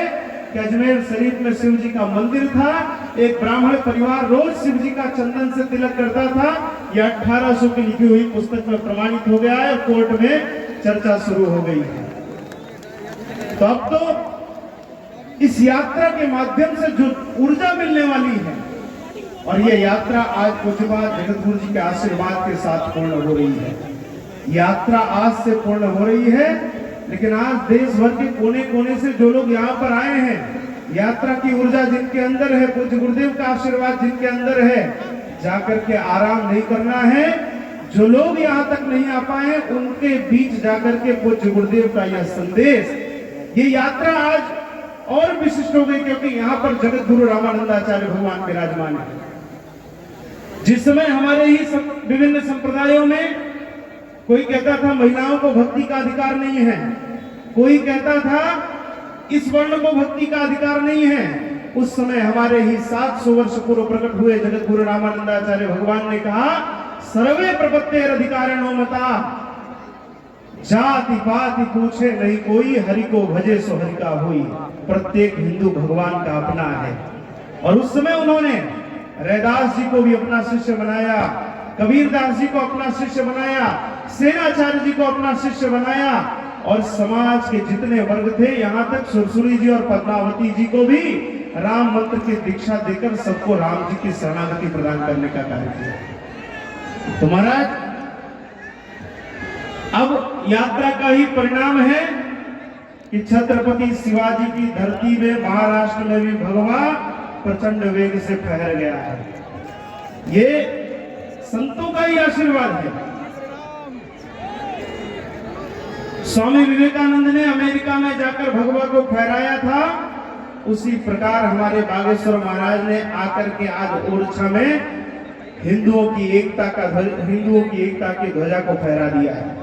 कि अजमेर शरीफ में शिव जी का मंदिर था। एक ब्राह्मण परिवार रोज शिव जी का चंदन से तिलक करता था। यह 1800 की लिखी हुई पुस्तक में प्रमाणित हो गया है, कोर्ट में चर्चा शुरू हो गई है। तो अब तो इस यात्रा के माध्यम से जो ऊर्जा मिलने वाली है और यह यात्रा आज पूज्यपाद जगतगुरु जी के आशीर्वाद के साथ पूर्ण हो रही है। यात्रा आज से पूर्ण हो रही है, लेकिन आज देश भर के कोने कोने से जो लोग यहाँ पर आए हैं, यात्रा की ऊर्जा जिनके अंदर है, पूज्य गुरुदेव का आशीर्वाद जिनके अंदर है, जाकर के आराम नहीं करना है। जो लोग यहाँ तक नहीं आ पाए उनके बीच जाकर के पूज्य गुरुदेव का यह संदेश, ये यात्रा आज और विशिष्ट हो गई क्योंकि यहाँ पर जगत गुरु रामानंदाचार्य भगवान विराजमान है। जिस समय हमारे ही विभिन्न संप्रदायों में कोई कहता था महिलाओं को भक्ति का अधिकार नहीं है, कोई कहता था इस वर्ण को भक्ति का अधिकार नहीं है, उस समय हमारे ही 700 वर्ष पूर्व प्रकट हुए जगत गुरु रामानंदाचार्य भगवान ने कहा सर्वे प्रपत्तेर अधिकारिणो मता, जाति पाति पूछे नहीं कोई, हरि को भजे सो हरि का होई। प्रत्येक हिंदू भगवान का अपना है। और उस समय उन्होंने रैदास जी को भी अपना शिष्य बनाया, कबीरदास जी को अपना शिष्य बनाया, सेनाचार्य जी को अपना शिष्य बनाया और समाज के जितने वर्ग थे, यहाँ तक सुरसुरी जी और पद्मावती जी को भी राम मंत्र की दीक्षा देकर सबको राम जी की शरणागति प्रदान करने का कार्य किया। तो महाराज अब यात्रा का ही परिणाम है कि छत्रपति शिवाजी की धरती में महाराष्ट्र में भी भगवा प्रचंड वेग से फैल गया है। ये संतों का ही आशीर्वाद है। स्वामी विवेकानंद ने अमेरिका में जाकर भगवा को फहराया था, उसी प्रकार हमारे बागेश्वर महाराज ने आकर के आज ओरछा में हिंदुओं की एकता की ध्वजा को फहरा दिया है।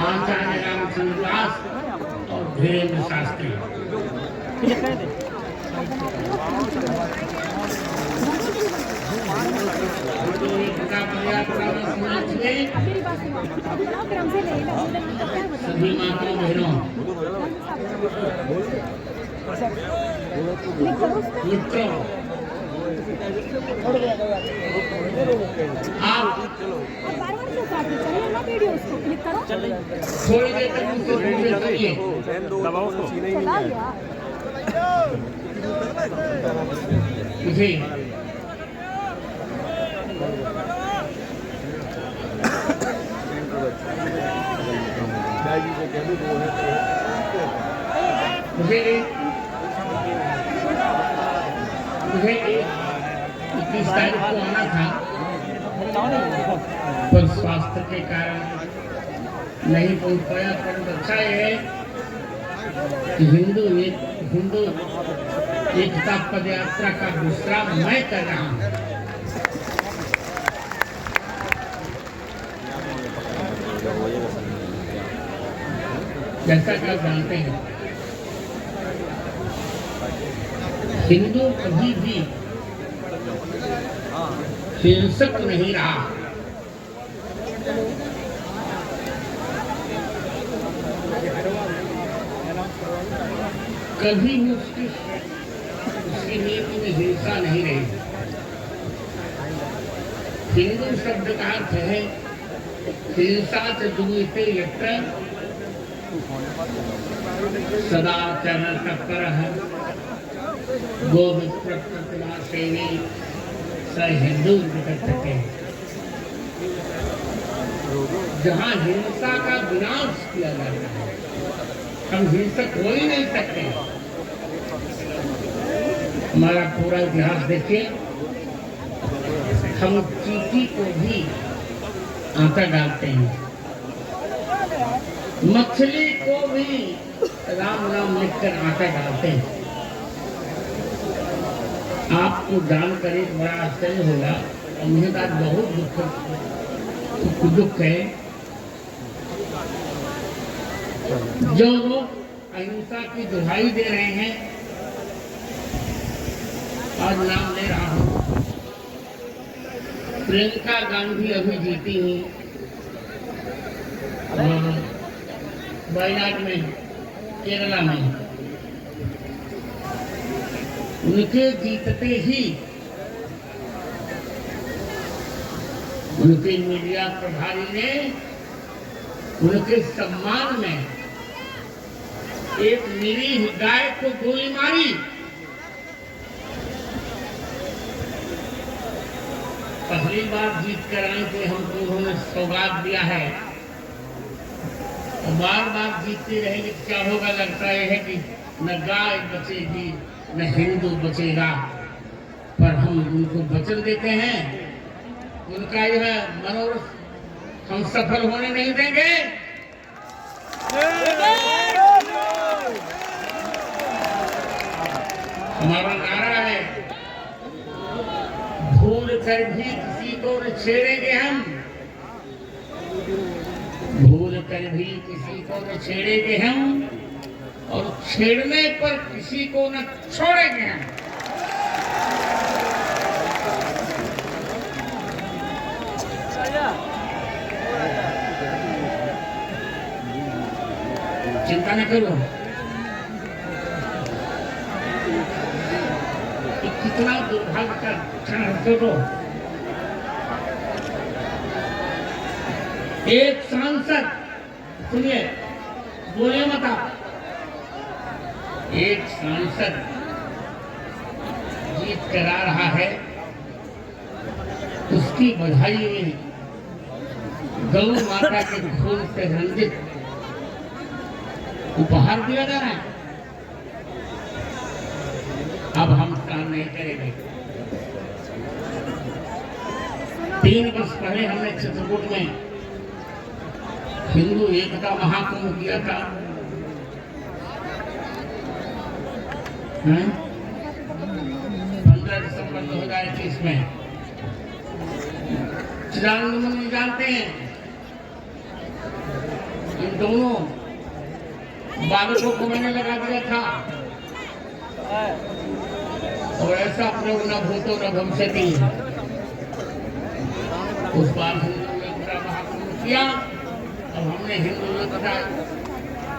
आचार्य रामचंद्र दास और धीरेन्द्र शास्त्री सभी माताओं बहनों मित्रों, आप थोड़ी देर तक मुझसे करिए। मुझे मुझे 21 तारीख को आना था, पर स्वास्थ्य के कारण नहीं पहुंच पाया। पर अच्छा है कि हिंदू एकता पद यात्रा का दूसरा मैं कर रहा हूं। जैसा कि आप जानते हैं, हिंदू कभी भी हिंसक नहीं रहा। कभी भी उसकी नीति में हिंसा नहीं रही। हिंदू शब्द का अर्थ है हिंसा से दूरिते यत्र सदाचार तत्पर है गोविंद प्रतिमासेवी स हिंदू निकटते। जहाँ हिंसा का विनाश किया जाता है, हम हिंसक हो ही नहीं सकते। हमारा पूरा इतिहास देखिए, हम चींटी को भी आटा डालते हैं, मछली को भी राम राम लिखकर आटा डालते हैं। आपको जानकर एक बड़ा आश्चर्य होगा, और मुझे बात बहुत दुख है, जो लोग अहिंसा की दुहाई दे रहे हैं, आज नाम ले रहा हूं, प्रियंका गांधी अभी जीती हुई वायनाड में, केरला में, उनके जीतते ही उनके मीडिया प्रभारी ने उनके सम्मान में एक निरीह गाय को गोली मारी। पहली बार जीत कर आई थे, हमको उन्होंने सौगात दिया है, और बार बार जीतती रहेगी तो क्या होगा? लगता यह है कि न गाय बचेगी न हिंदू बचेगा, पर हम उनको वचन देते हैं, उनका यह मनोरथ हम सफल होने नहीं देंगे। हमारा नारा है, भूल कर भी किसी को न छेड़ेंगे हम, भूल कर भी किसी को न छेड़ेंगे हम, और छेड़ने पर किसी को न छोड़ेंगे हम। चिंता न करो, कितना दुर्भाग्य का क्षण है। तो एक सांसद, सुनिए, बोले मत आप, एक सांसद जीत कर आ रहा है, उसकी बधाई में गौ माता के खून से रंजित उपहार दिया जा रहा है। अब हम काम नहीं करेंगे। 3 वर्ष पहले हमने चित्रकूट में हिंदू एकता महाकुंभ किया था। 15 दिसंबर 2021 में चिदानंद मुनि जानते हैं, इन दोनों बालकों को मैंने लगा दिया था, और ऐसा प्रयोग न भूतो न भविष्यति। उस बार हिंदू एकता महाकुंभ किया, अब हमने हिंदू एकता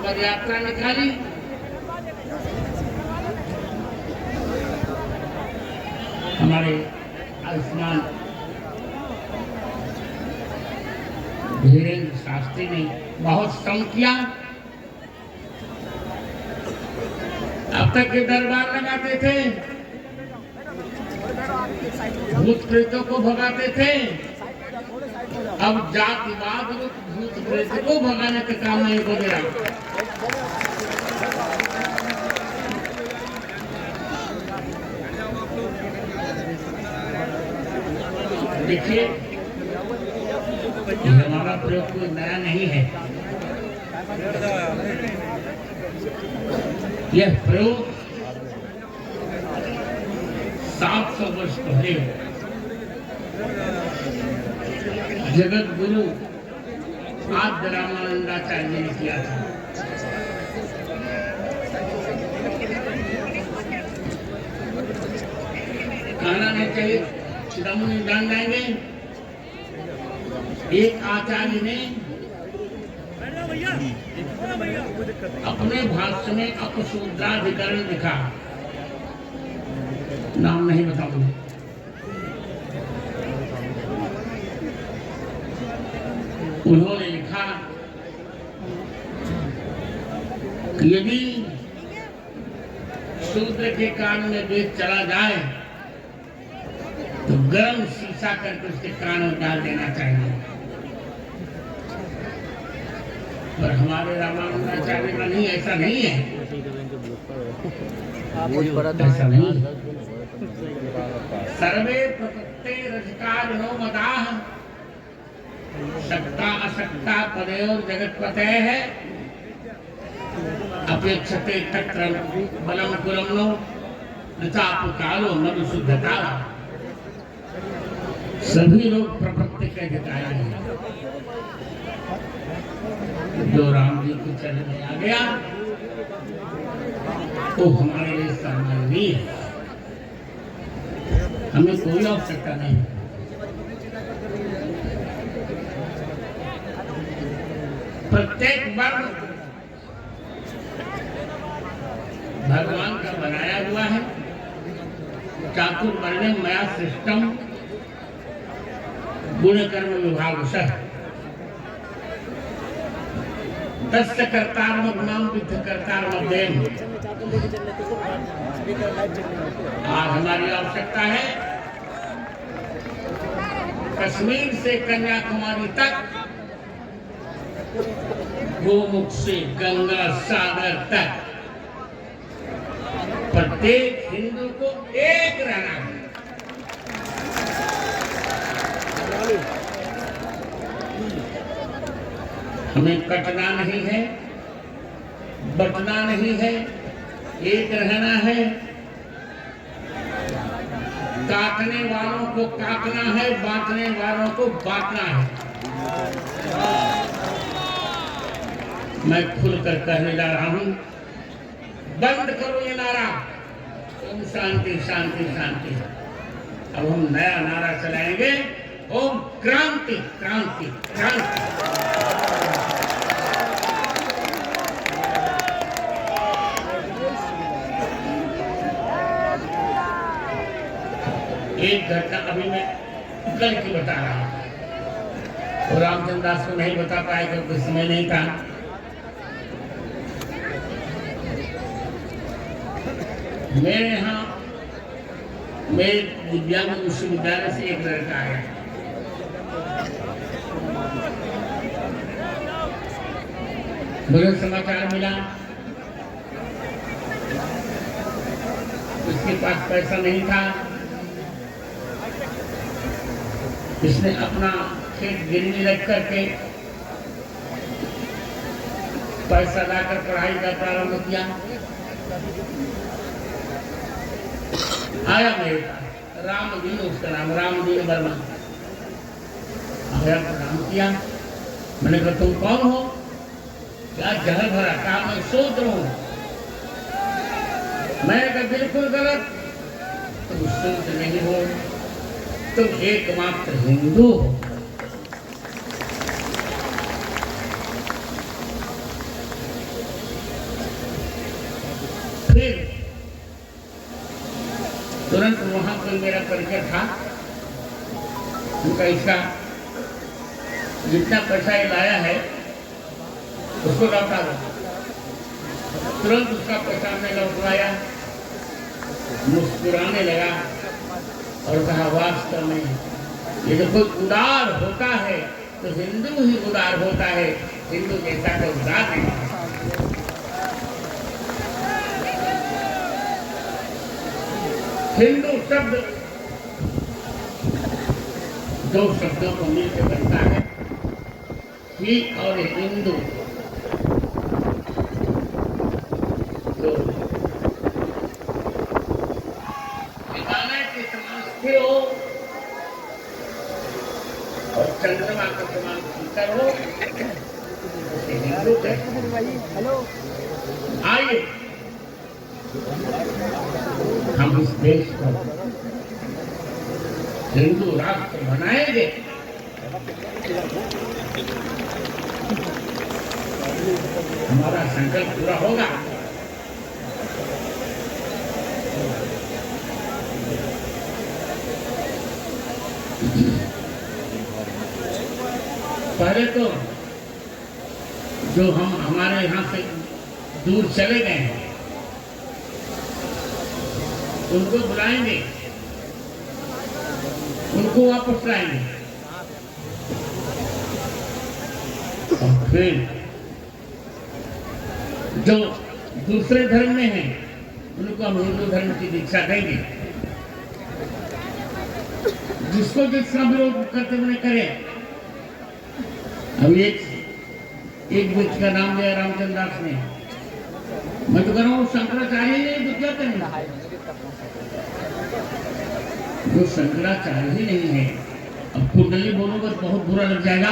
पर यात्रा निकाली। हमारे आयुष्मान धीरेन्द्र शास्त्री ने बहुत श्रम किया। अब तक के दरबार लगाते थे, भूत प्रेतों को भगाते थे, अब जातिवाद भूत प्रेतों को भगाने का काम नहीं हो गया। देखिए, हमारा प्रयोग कोई नया नहीं है। यह प्रयोग 700 वर्ष पहले जगत गुरु आद्य रामानंदाचार्य ने किया था। कहना नहीं चाहिए, चिदम्बरम जान जाएंगे। एक आचार्य ने अपने भाष्य में अपशूद्राधिकरण लिखा, नाम नहीं बताऊंगा। उन्होंने लिखा कि यदि शूद्र के कान में वेद चला जाए तो गर्म शीशा करके उसके कान में डाल देना चाहिए। पर हमारे रामानंदाचार्य का नहीं, ऐसा नहीं है, ऐसा नहीं। सर्वे प्रकृते रजकारिणो मदाः शक्ता अशक्ता पदयोर जगत्पतेः अपेक्षते तत्र बलम कुलमनो नचापकालो न विशुद्धता। सभी लोग प्रकृति के अधिकारी हैं। जो राम जी के चरण में आ गया तो हमारे लिए सम्माननीय है, हमें कोई आवश्यकता नहीं। प्रत्येक वर्ग भगवान का बनाया हुआ है। चातुर्वर्ण्यम मया सृष्टम गुण कर्म विभागशः तस्य कर्तारमग्नाम विद्ध कर्तारमध्यम। आज हमारी आवश्यकता है कश्मीर से कन्याकुमारी तक, गोमुख से गंगा सागर तक प्रत्येक हिंदू को एक रहना है। हमें कटना नहीं है, बटना नहीं है, एक रहना है। काटने वालों को काटना है, बांटने वालों को बांटना है। मैं खुलकर कहने जा रहा हूं, बंद करो ये नारा ओम शांति शांति शांति। अब हम नया नारा चलाएंगे, ओम क्रांति क्रांति क्रांति। एक घटना अभी मैं कल की बता रहा हूं और रामचंद्र दास को नहीं बता पाया क्योंकि समय नहीं था। मेरे यहाँ मेरे दिव्यांग विश्वविद्यालय से एक लड़का आया। मुझे समाचार मिला उसके पास पैसा नहीं था। इसने अपना खेत गिरवी रख करके पैसा लाकर पढ़ाई का प्रारंभ किया। आया मेरे पास, रामदीन उसका नाम, रामदीन वर्मा। आया प्रणाम किया। मैंने कहा तुम कौन हो? क्या जहर भरा काम मैं सोच रहा हूं। मैंने कहा बिल्कुल गलत, तुम सोच नहीं हो, तुम एकमात्र हिंदू हो। फिर तुरंत वहां पर मेरा परिचय था। उनका इसका जितना पैसा ये लाया है उसको लौटा दो। तुरंत उसका पैसा हमने लौटवाया। मुस्कुराने लगा और कहा वास्तव में ये जो कोई उदार होता है तो हिंदू ही उदार होता है, हिंदू जैसा कोई उदार नहीं। हिंदू शब्द दो शब्दों को मिलकर बनता है, ही और हिंदू। तो हिमालय के समान स्थिर हो और चंद्रमा के समान सुंदर हो, उसे हिंदू कहते हैं। आइए हम इस देश को हिंदू राष्ट्र बनाएंगे। हमारा संकल्प पूरा होगा। पहले तो जो हम हमारे यहाँ से दूर चले गए हैं उनको बुलाएंगे, उनको वापस लाएंगे और फिर जो दूसरे धर्म में हैं उनको हम हिंदू धर्म की दीक्षा देंगे। जिसको जिसका विरोध करते हुए करें। अभी एक व्यक्ति का नाम लिया रामचंद्र दास ने, मैं तो कह रहा हूँ शंकराचार्य नहीं तो क्या करेंगे? जो शंकराचार्य ही नहीं है, अब कुंडली बोलूंगा तो बहुत बुरा लग जाएगा।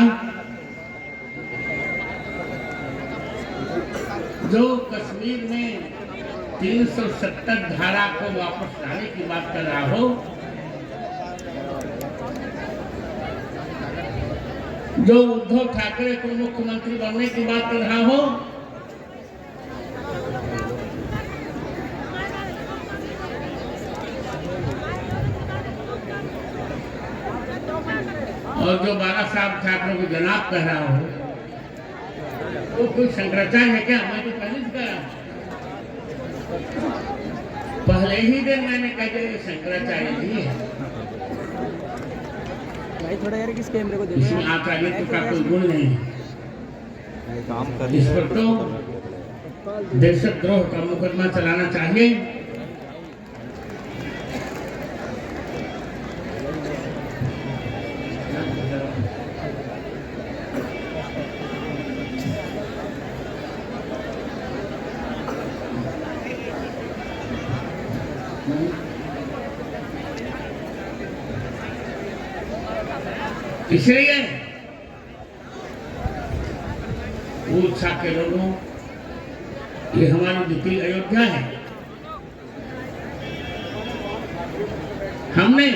जो कश्मीर में 370 धारा को वापस लाने की बात कर रहा हो, जो उद्धव ठाकरे को मुख्यमंत्री बनने की बात कर रहा हो, और जो बाला साहब ठाकरे को जनाब कह रहा हो, वो कोई शंकराचार्य है क्या? मैं तो पहले से कह रहा हूं, पहले ही दिन मैंने कह दिया शंकराचार्य नहीं है। थोड़ा यार किस कैमरे को इसमें आचार्य का कोई गुण नहीं है। इस पर तो देशद्रोह का मुकदमा चलाना चाहिए। इसलिए उड़ीसा के लोगों, ये हमारी द्वितीय अयोध्या है। हमने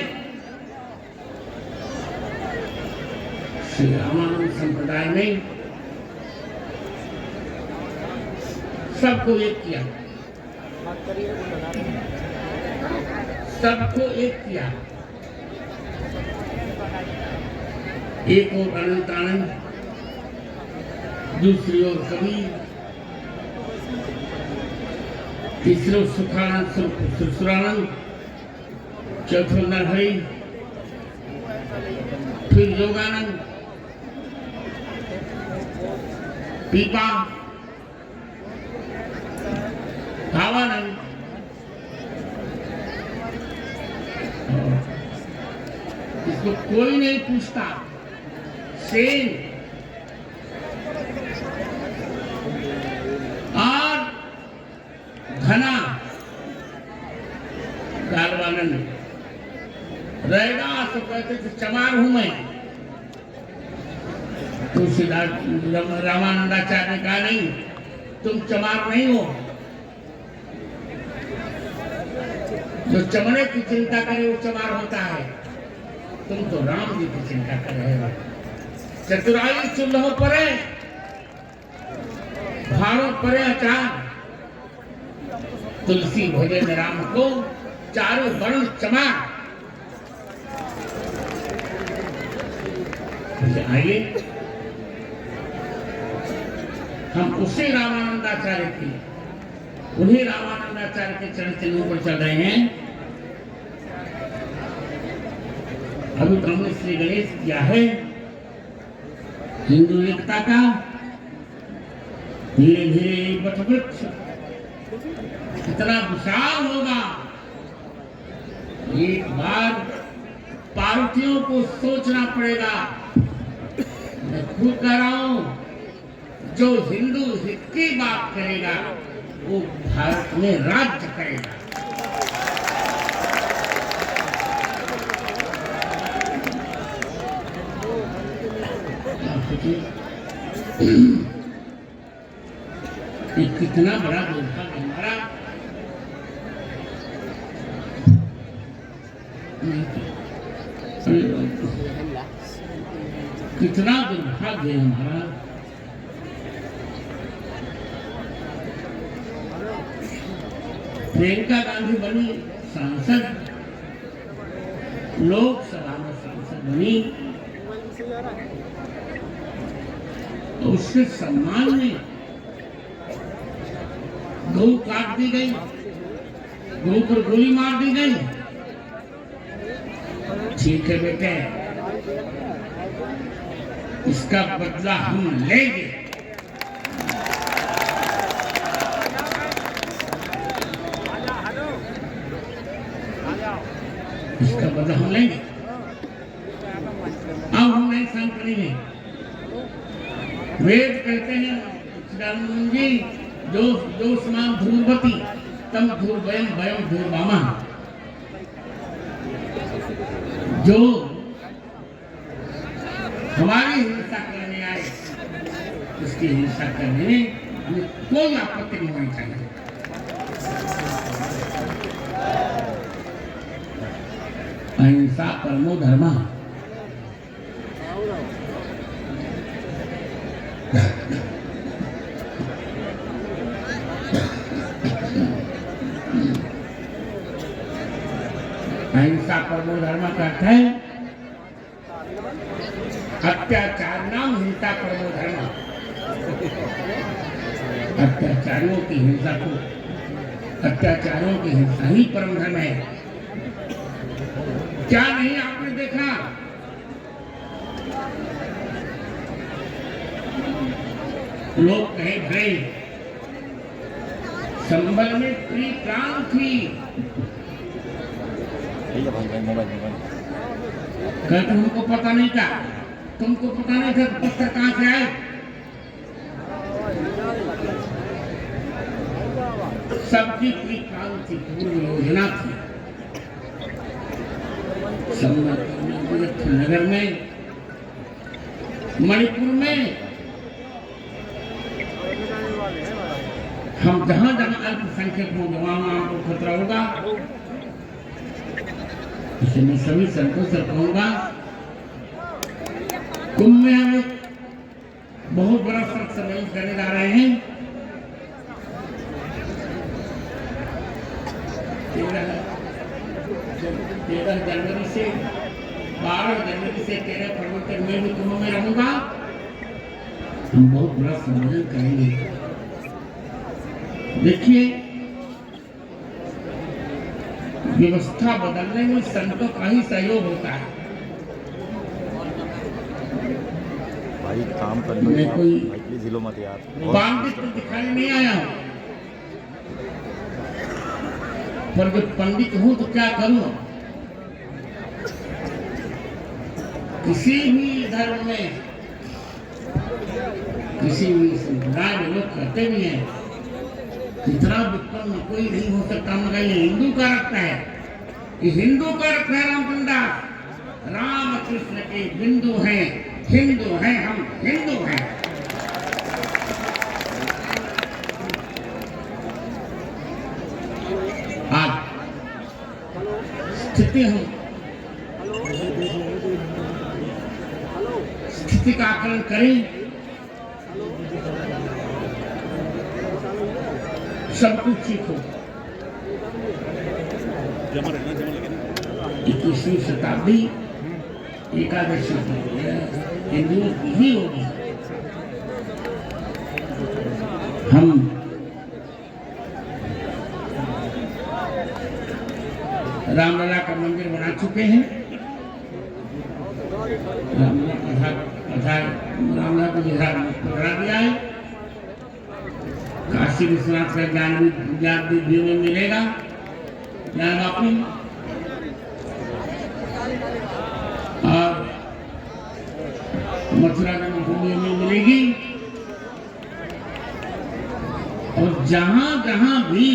श्री रामानंद संप्रदाय में सबको एक किया, सबको एक किया। एक और अनंत आनंद, दूसरी ओर कबीर, तीसरी ओर सुखानंद सुरसुरानंद, चौथी नरहरि, फिर योगानंद, पीपा, भावानंद, इसको कोई नहीं पूछता। सेन और घना गालवानंद रहेगा तो कहते थे चमार हूं मैं। तुलसीदास रामानंदाचार्य ने कहा नहीं, तुम चमार नहीं हो। जो चमड़े की चिंता करे वो चमार होता है। तुम तो राम जी की चिंता कर रहे हो। चतुराई चूल्हों परे, भारों परे अचार, तुलसी भजन राम को चारों वर्ण चमार। आइए हम उसी रामानंदाचार्य की, उन्हीं रामानंदाचार्य के चरण चिन्हों पर चल रहे हैं। अभी तो हमने श्री गणेश किया है हिंदू एकता का। धीरे धीरे वटवृक्ष कितना विशाल होगा, एक बार पार्टियों को सोचना पड़ेगा। मैं खुद कह रहा हूं, जो हिंदू हित की बात करेगा वो भारत में राज्य करेगा। ये कितना बड़ा दुर्भाग्य हमारा। कितना दुर्भाग्य है हमारा। प्रियंका गांधी बनी सांसद, लोकसभा में सांसद बनी, तो उसके सम्मान में गौ काट दी गई, गौ पर गोली मार दी गई। ठीक है बेटे, इसका बदला हम लेंगे। इसका बदला हम लेंगे। हिंदी में। वेद कहते हैं चिदानंद जी, जो समान ध्रुवती तम ध्रुवयम वयम ध्रुवामा। जो हमारी हिंसा करने आए उसकी हिंसा करने में हमें कोई आपत्ति नहीं होनी चाहिए। अहिंसा परमो धर्मः। अहिंसा परमो धर्म का अर्थ है अत्याचार नाम हिंसा परमो धर्म। अत्याचारियों की हिंसा को, अत्याचारियों की हिंसा ही परम धर्म है। क्या नहीं आपने देखा, लोग कहे भाई संबल में प्री प्राण थी, तुमको पता नहीं था, तुमको पता नहीं था पत्थर कहां से आए। सबकी प्री प्राण थी, पूर्व योजना थी। नगर में, मणिपुर में हम जहां जहां अल्पसंख्यक नौजवानों को खतरा होगा, इसे मैं सभी संतों से कहूंगा, कुंभ में हम एक बहुत बड़ा सत्संग सम्मेलन करने जा रहे हैं। 13 जनवरी से 12 जनवरी से 13 फरवरी तक मैं भी कुंभ में रहूंगा। हम बहुत बड़ा सम्मेलन करेंगे। देखिए, व्यवस्था बदलने में संतों का ही सहयोग होता है। भाई काम करने मैं कोई जिलो मत यार पंडित तो दिखाने नहीं आया हूँ, पर जब पंडित हूँ तो क्या करूँ। किसी भी धर्म में, किसी भी समुदाय में लोग कहते भी हैं इतना विपन्न कोई नहीं हो सकता, मगर ये हिंदू का रक्त है, ये हिंदू का रक्त है। रामचंद्र राम कृष्ण के बिंदु हैं, हिंदू हैं, हम हिंदू हैं। आज स्थिति हम स्थिति का आकलन करें, सब कुछ ठीक हो। 21वीं शताब्दी एकादशी हिंदुओं की ही होगी। हम रामलला का मंदिर बना चुके हैं। रामलला को पधरा दिया है। काशी विश्वनाथ का ज्ञान भी में मिलेगा, ज्ञान वापी, और मथुरा जन्मभूमि में मिलेगी। और जहां जहां भी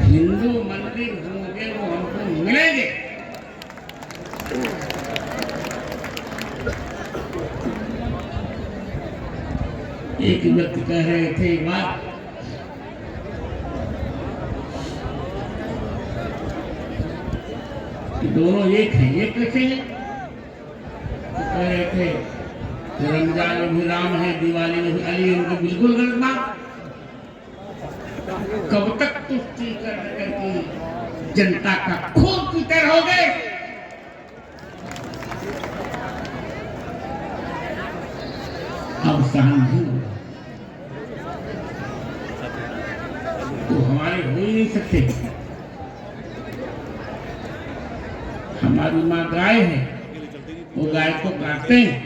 हिंदू मंदिर होंगे वो हमको मिलेंगे। एक व्यक्ति कह रहे थे एक बात, कि दोनों एक हैं। एक कैसे हैं? तो कह रहे थे रमजान में भी राम है, दिवाली में भी अली है। उनको बिल्कुल गलत बात। कब तक तुष्टि करके जनता का खून पीते रहोगे? अब सहन नहीं होगा, तो हमारे हो ही नहीं सकते। हमारी माँ गाय है, वो गाय को काटते हैं।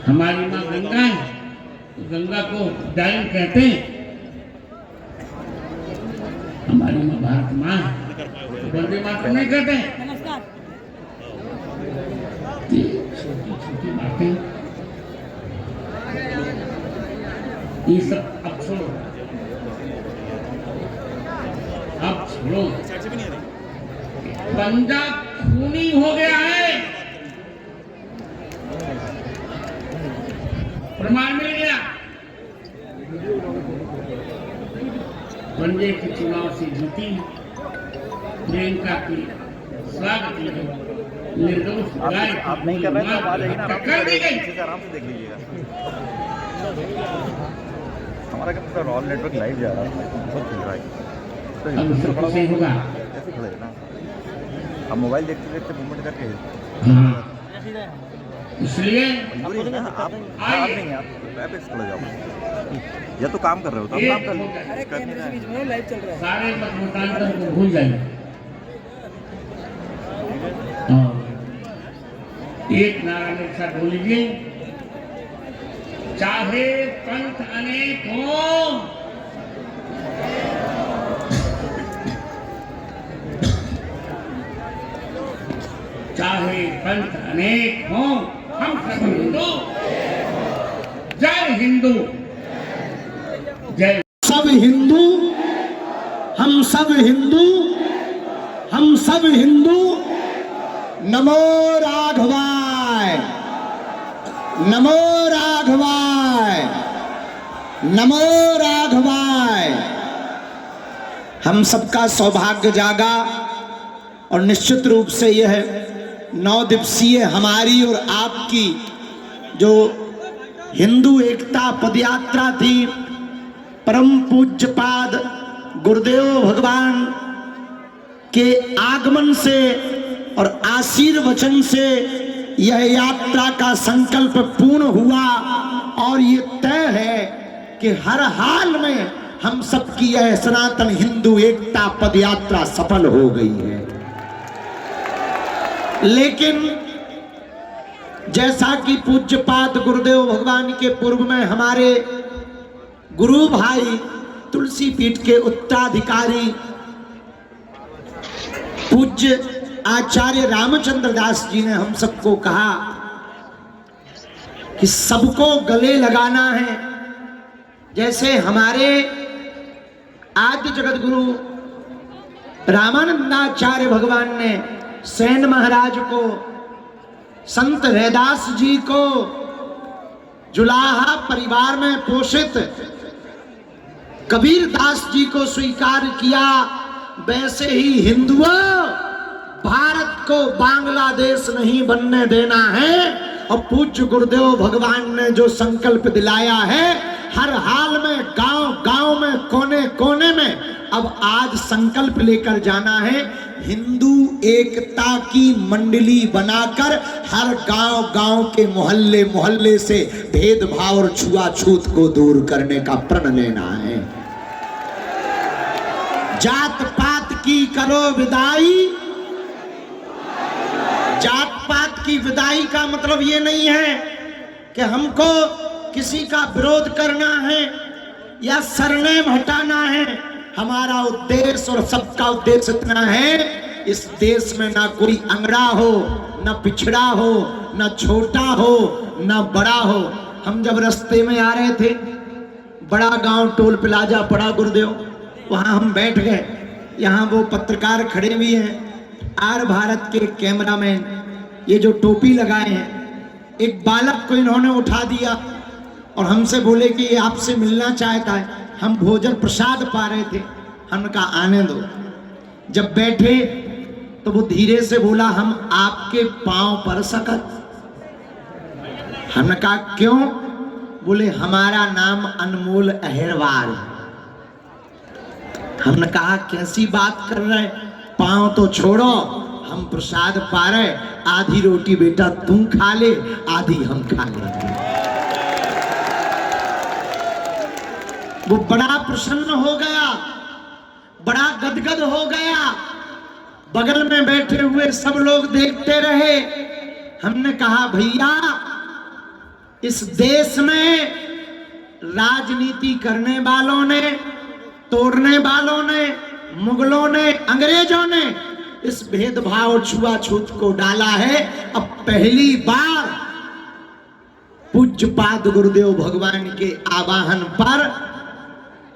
हमारी माँ गंगा है, तो गंगा को डाइन कहते हैं। हमारी माँ भारत माँ है, वंदे मातरम नहीं कहते हैं। ये सब अब छोड़ो, अब छोड़ो। बंदा खूनी हो गया है, प्रमाण मिल गया। बंदे के चुनाव से जीती प्रियंका की स्वागत निर्दोष गाय आप नहीं कर रहे हैं तो आ जाइए ना, कर दी गई। अच्छे से आराम से देख लीजिएगा। हमारा क्या पूरा रॉल नेटवर्क लाइव जा रहा है, बहुत खुल रहा है। अब उससे कुछ नहीं होगा। ऐसे खड़े हैं ना, अब मोबाइल देखते देखते मूवमेंट करके इसलिए मजबूरी है ना, आप नहीं, आप पे खड़े जाओ, या तो काम कर रहे हो तो आप काम कर लो, कर नहीं रहे हैं। सारे मतमतांतर को भूल जाइए। एक नारा मेरे साथ बोल लीजिए, चाहे पंथ अनेक हो, चाहे पंथ अनेक हो, हम सब हिंदू। जय हिंदू, जय। सब हिंदू, हम सब हिंदू, हम सब हिंदू। नमो राघवाय, नमो राघवाय, नमो राघवाय। हम सबका सौभाग्य जागा और निश्चित रूप से यह 9 दिवसीय हमारी और आपकी जो हिंदू एकता पदयात्रा थी, परम पूज्यपाद गुरुदेव भगवान के आगमन से और आशीर्वचन से यह यात्रा का संकल्प पूर्ण हुआ और ये तय है कि हर हाल में हम सबकी यह सनातन हिंदू एकता पदयात्रा सफल हो गई है। लेकिन जैसा कि पूज्यपाद गुरुदेव भगवान के पूर्व में हमारे गुरु भाई तुलसी पीठ के उत्तराधिकारी पूज्य आचार्य रामचंद्र दास जी ने हम सबको कहा कि सबको गले लगाना है। जैसे हमारे आद्य जगत गुरु रामानंदाचार्य भगवान ने सेन महाराज को, संत रैदास जी को जुलाहा परिवार में पोषित कबीर दास जी को स्वीकार किया, वैसे ही हिंदुओं भारत को बांग्लादेश नहीं बनने देना है। और पूज्य गुरुदेव भगवान ने जो संकल्प दिलाया है, हर हाल में, गांव गांव में, कोने कोने में अब आज संकल्प लेकर जाना है, हिंदू एकता की मंडली बनाकर हर गांव गांव के मोहल्ले मोहल्ले से भेदभाव और छुआछूत को दूर करने का प्रण लेना है। जात पात की करो विदाई। जात पात की विदाई का मतलब ये नहीं है कि हमको किसी का विरोध करना है या सरनेम हटाना है। हमारा उद्देश्य और सबका उद्देश्य इतना है, इस देश में ना कोई अंगड़ा हो, ना पिछड़ा हो, ना छोटा हो, ना बड़ा हो। हम जब रास्ते में आ रहे थे, बड़ा गांव टोल प्लाजा पड़ा गुरुदेव, वहां हम बैठ गए। यहाँ वो पत्रकार खड़े भी हैं, आर भारत के कैमरामैन, ये जो टोपी लगाए हैं, एक बालक को इन्होंने उठा दिया और हमसे बोले कि ये आपसे मिलना चाहता है। हम भोजन प्रसाद पा रहे थे, हमने कहा आने दो। जब बैठे तो वो धीरे से बोला, हम आपके पांव पर सकत। हमने कहा क्यों? बोले हमारा नाम अनमोल अहिरवार। हमने कहा कैसी बात कर रहे, पांव तो छोड़ो, हम प्रसाद पा रहे, आधी रोटी बेटा तुम खा ले, आधी हम खा लेंगे। वो बड़ा प्रसन्न हो गया, बड़ा गदगद हो गया। बगल में बैठे हुए सब लोग देखते रहे। हमने कहा भैया, इस देश में राजनीति करने वालों ने, तोड़ने वालों ने, मुगलों ने, अंग्रेजों ने इस भेदभाव छुआछूत को डाला है। अब पहली बार पूज्यपाद गुरुदेव भगवान के आवाहन पर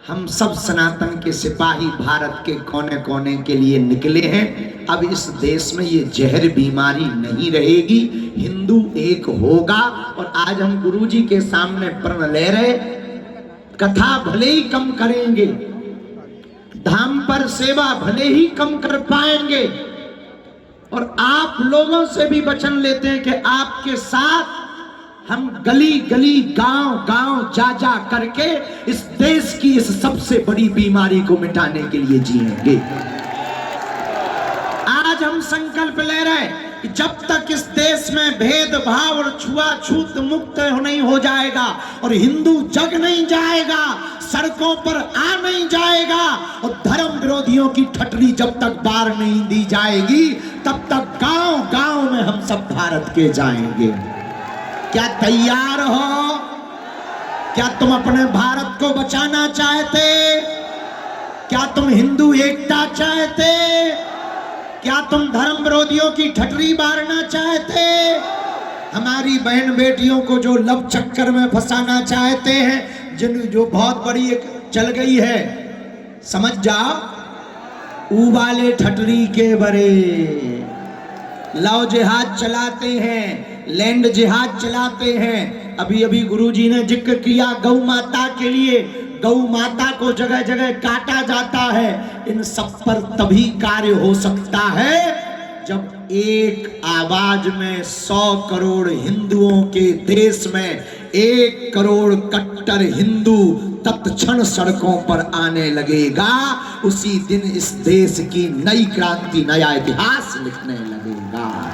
हम सब सनातन के सिपाही भारत के कोने कोने के लिए निकले हैं। अब इस देश में ये जहर बीमारी नहीं रहेगी, हिंदू एक होगा। और आज हम गुरुजी के सामने प्रण ले रहे, कथा भले ही कम करेंगे, धाम पर सेवा भले ही कम कर पाएंगे, और आप लोगों से भी वचन लेते हैं कि आपके साथ हम गली गली गांव गांव जा जा करके इस देश की इस सबसे बड़ी बीमारी को मिटाने के लिए जिएंगे। आज हम संकल्प ले रहे हैं कि जब तक इस देश में भेदभाव और छुआछूत मुक्त नहीं हो जाएगा और हिंदू जग नहीं जाएगा, सड़कों पर आ नहीं जाएगा और धर्म विरोधियों की ठटरी जब तक बार नहीं दी जाएगी, तब तक गांव गांव में हम सब भारत के जाएंगे। क्या तैयार हो? क्या तुम अपने भारत को बचाना चाहते? क्या तुम हिंदू एकता चाहते? क्या तुम धर्म विरोधियों की ठटरी बारना चाहते? हमारी बहन बेटियों को जो लव चक्कर में फंसाना चाहते हैं, जो बहुत बड़ी एक चल गई है, समझ जाओ, ऊ वाले ठटरी के बरे लव जिहाद चलाते हैं, लैंड जिहाद चलाते हैं। अभी अभी गुरुजी ने जिक्र किया गौ माता के लिए, गौ माता को जगह जगह काटा जाता है। इन सब पर तभी कार्य हो सकता है जब एक आवाज में 100 करोड़ हिंदुओं के देश में 1 करोड़ कट्टर हिंदू तत्क्षण सड़कों पर आने लगेगा। उसी दिन इस देश की नई क्रांति, नया इतिहास लिखने लगेगा।